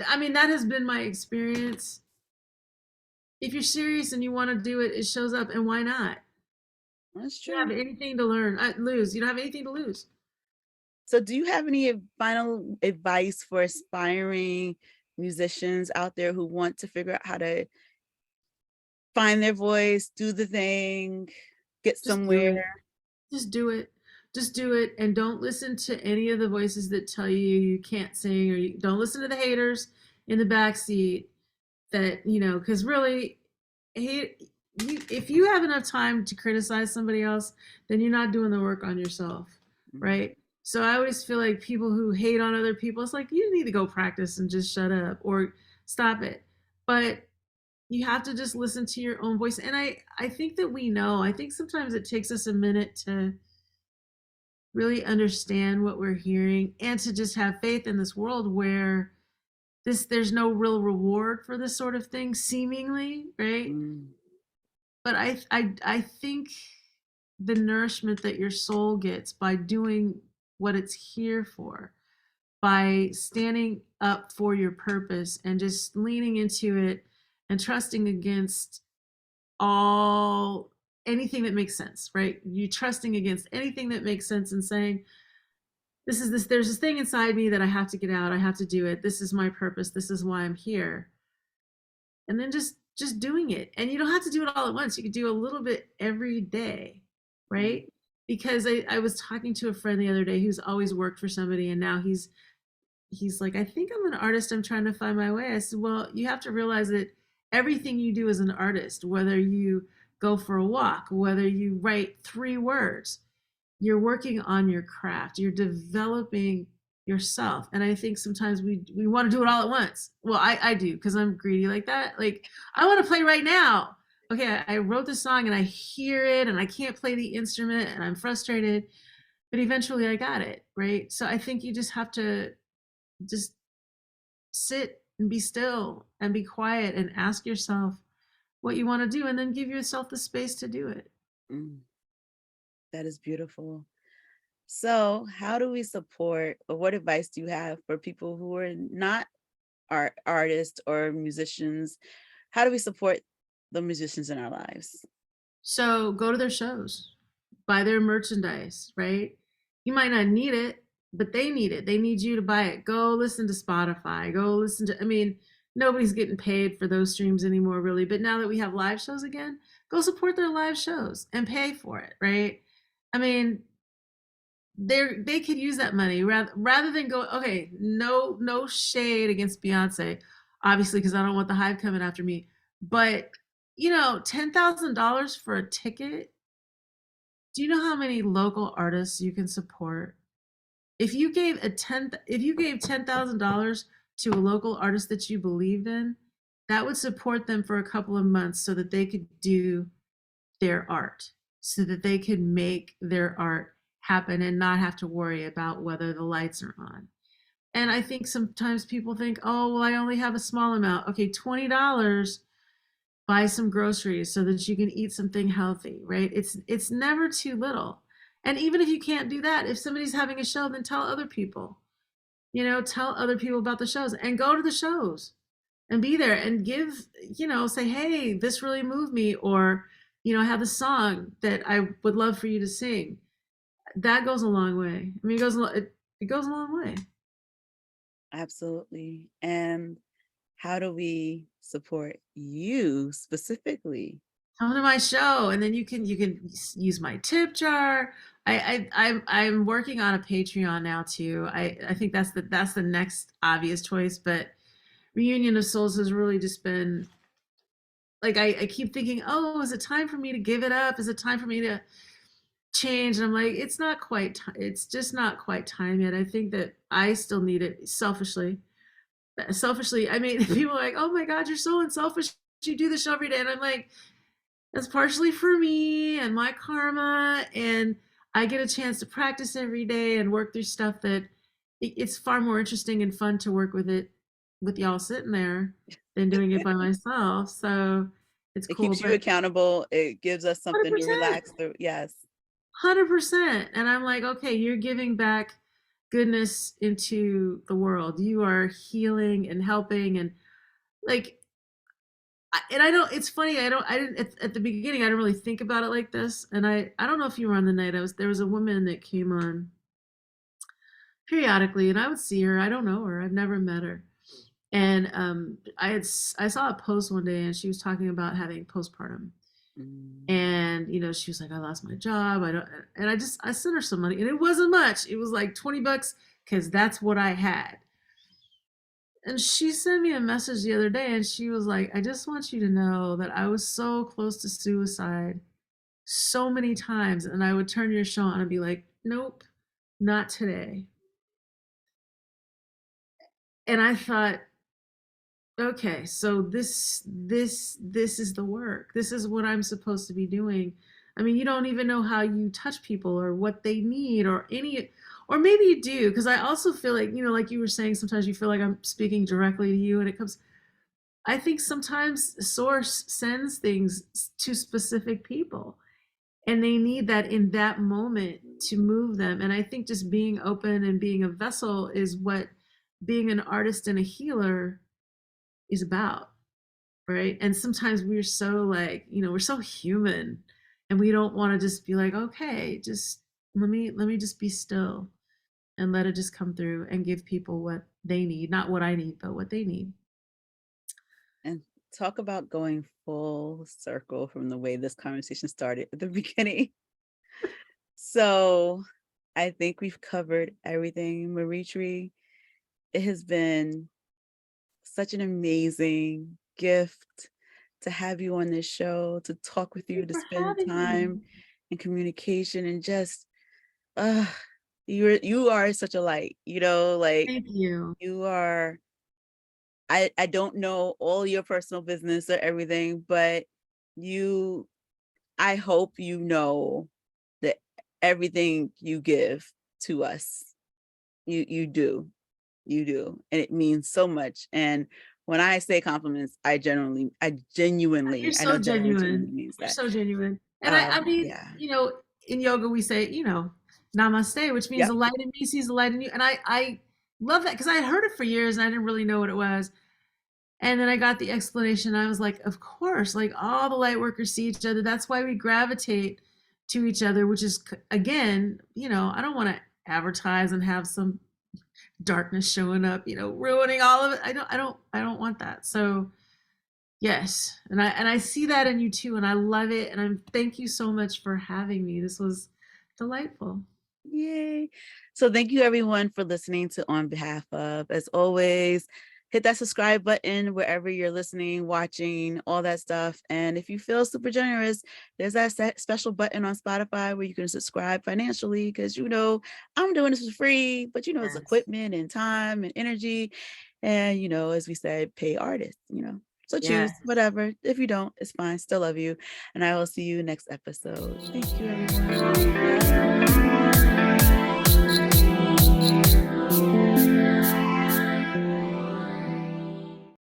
I mean, that has been my experience. If you're serious and you want to do it, it shows up, and why not? That's You don't true. have anything to learn, lose. You don't have anything to lose. So do you have any final advice for aspiring musicians out there who want to figure out how to find their voice, do the thing, get Just do somewhere? it. Just do it. Just do it, and don't listen to any of the voices that tell you you can't sing, or don't listen to the haters in the back seat. That, because really, if you have enough time to criticize somebody else, then you're not doing the work on yourself, Mm. right? So I always feel like people who hate on other people, it's like, you need to go practice and just shut up or stop it. But you have to just listen to your own voice. And I think that I think sometimes it takes us a minute to really understand what we're hearing, and to just have faith in this world where there's no real reward for this sort of thing, seemingly, right? Mm. But I think the nourishment that your soul gets by doing what it's here for by standing up for your purpose and just leaning into it and trusting against all anything that makes sense, right? You trusting against anything that makes sense and saying, there's this thing inside me that I have to get out. I have to do it. This is my purpose. This is why I'm here. And then just doing it. And you don't have to do it all at once. You could do a little bit every day, Mm, right? Because I was talking to a friend the other day who's always worked for somebody, and now he's like, I think I'm an artist. I'm trying to find my way. I said, well, you have to realize that everything you do as an artist, whether you go for a walk, whether you write 3 words, you're working on your craft. You're developing yourself. And I think sometimes we want to do it all at once. Well, I do because I'm greedy like that. Like, I want to play right now. Okay, I wrote this song and I hear it and I can't play the instrument and I'm frustrated, but eventually I got it, right? So I think you just have to just sit and be still and be quiet and ask yourself what you want to do and then give yourself the space to do it. mm, that is beautiful. So, how do we support, or what advice do you have for people who are not artists or musicians? How do we support the musicians in our lives? So go to their shows, buy their merchandise, right? You might not need it, but they need it. They need you to buy it. Go listen to Spotify. Go listen to, I mean, nobody's getting paid for those streams anymore, really. But now that we have live shows again, go support their live shows and pay for it, right? I mean, they could use that money rather than go, okay, no shade against Beyonce, obviously, because I don't want the Hive coming after me. But $10,000 for a ticket. Do you know how many local artists you can support? If you gave $10,000 to a local artist that you believed in, that would support them for a couple of months so that they could do their art, so that they could make their art happen and not have to worry about whether the lights are on. And I think sometimes people think, oh, well, I only have a small amount. Okay, $20, buy some groceries so that you can eat something healthy, right? It's never too little. And even if you can't do that, if somebody's having a show, then tell other people. Tell other people about the shows and go to the shows and be there and give, say, hey, this really moved me, or I have a song that I would love for you to sing. That goes a long way. I mean, it goes a long way. Absolutely. And how do we support you specifically? Come to my show, and then you can use my tip jar. I'm working on a Patreon now too. I think that's the next obvious choice, but Reunion of Souls has really just been like, I keep thinking, oh, is it time for me to give it up? Is it time for me to change? And I'm like, it's just not quite time yet. I think that I still need it selfishly. I mean, people are like, oh my god, you're so unselfish, you do the show every day. And I'm like, that's partially for me and my karma, and I get a chance to practice every day and work through stuff that it's far more interesting and fun to work with y'all sitting there than doing it by myself. So it's It cool. keeps you But accountable. It gives us something to 100%, relax through. Yes. 100%. And I'm like, okay, you're giving back goodness into the world. You are healing and helping, and like, and I don't, it's funny, I didn't at the beginning, I didn't really think about it like this. And I don't know if you were on the night. There was a woman that came on periodically, and I would see her. I don't know her. I've never met her. And I saw a post one day, and she was talking about having postpartum. Mm. And she was like, I lost my job. I don't, and I sent her some money, and it wasn't much. It was like $20 because that's what I had. And she sent me a message the other day, and she was like, I just want you to know that I was so close to suicide so many times, and I would turn your show on and be like, nope, not today. And I thought, okay, so this is the work. This is what I'm supposed to be doing. I mean, you don't even know how you touch people or what they need or any, or maybe you do, because I also feel like, like you were saying, sometimes you feel like I'm speaking directly to you, and it comes, I think sometimes source sends things to specific people. and they need that in that moment to move them. And I think just being open and being a vessel is what being an artist and a healer is about, right? And sometimes we're so like, we're so human, and we don't want to just be like, okay, just let me just be still and let it just come through and give people what they need, not what I need, but what they need. And talk about going full circle from the way this conversation started at the beginning. So I think we've covered everything, Maritri. It has been such an amazing gift to have you on this show, to talk with Thank you, you to for spend having me. time in communication, and just uh you are such a light, like Thank you. you are. I don't know all your personal business or everything, but you I hope you know that everything you give to us, you do. You do. And it means so much. And when I say compliments, You're I know so genuinely genuine. means You're that. so genuine. And I mean, Yeah. in yoga we say, namaste, which means Yep. the light in me sees the light in you. And I love that because I had heard it for years and I didn't really know what it was. And then I got the explanation. I was like, of course, like all the light workers see each other. That's why we gravitate to each other, which is again, I don't want to advertise and have some darkness showing up, ruining all of it. I don't want that. So yes, and I see that in you too, and I love it. And I'm thank you so much for having me. This was delightful. Yay. So thank you everyone for listening to On Behalf of. As always, hit that subscribe button wherever you're listening, watching, all that stuff. And if you feel super generous, there's that special button on Spotify where you can subscribe financially, because I'm doing this for free, but it's Yes. equipment and time and energy. And as we said, pay artists. So Yes. choose whatever. If you don't, it's fine. Still love you. And I will see you next episode. Thank you, everyone. Bye.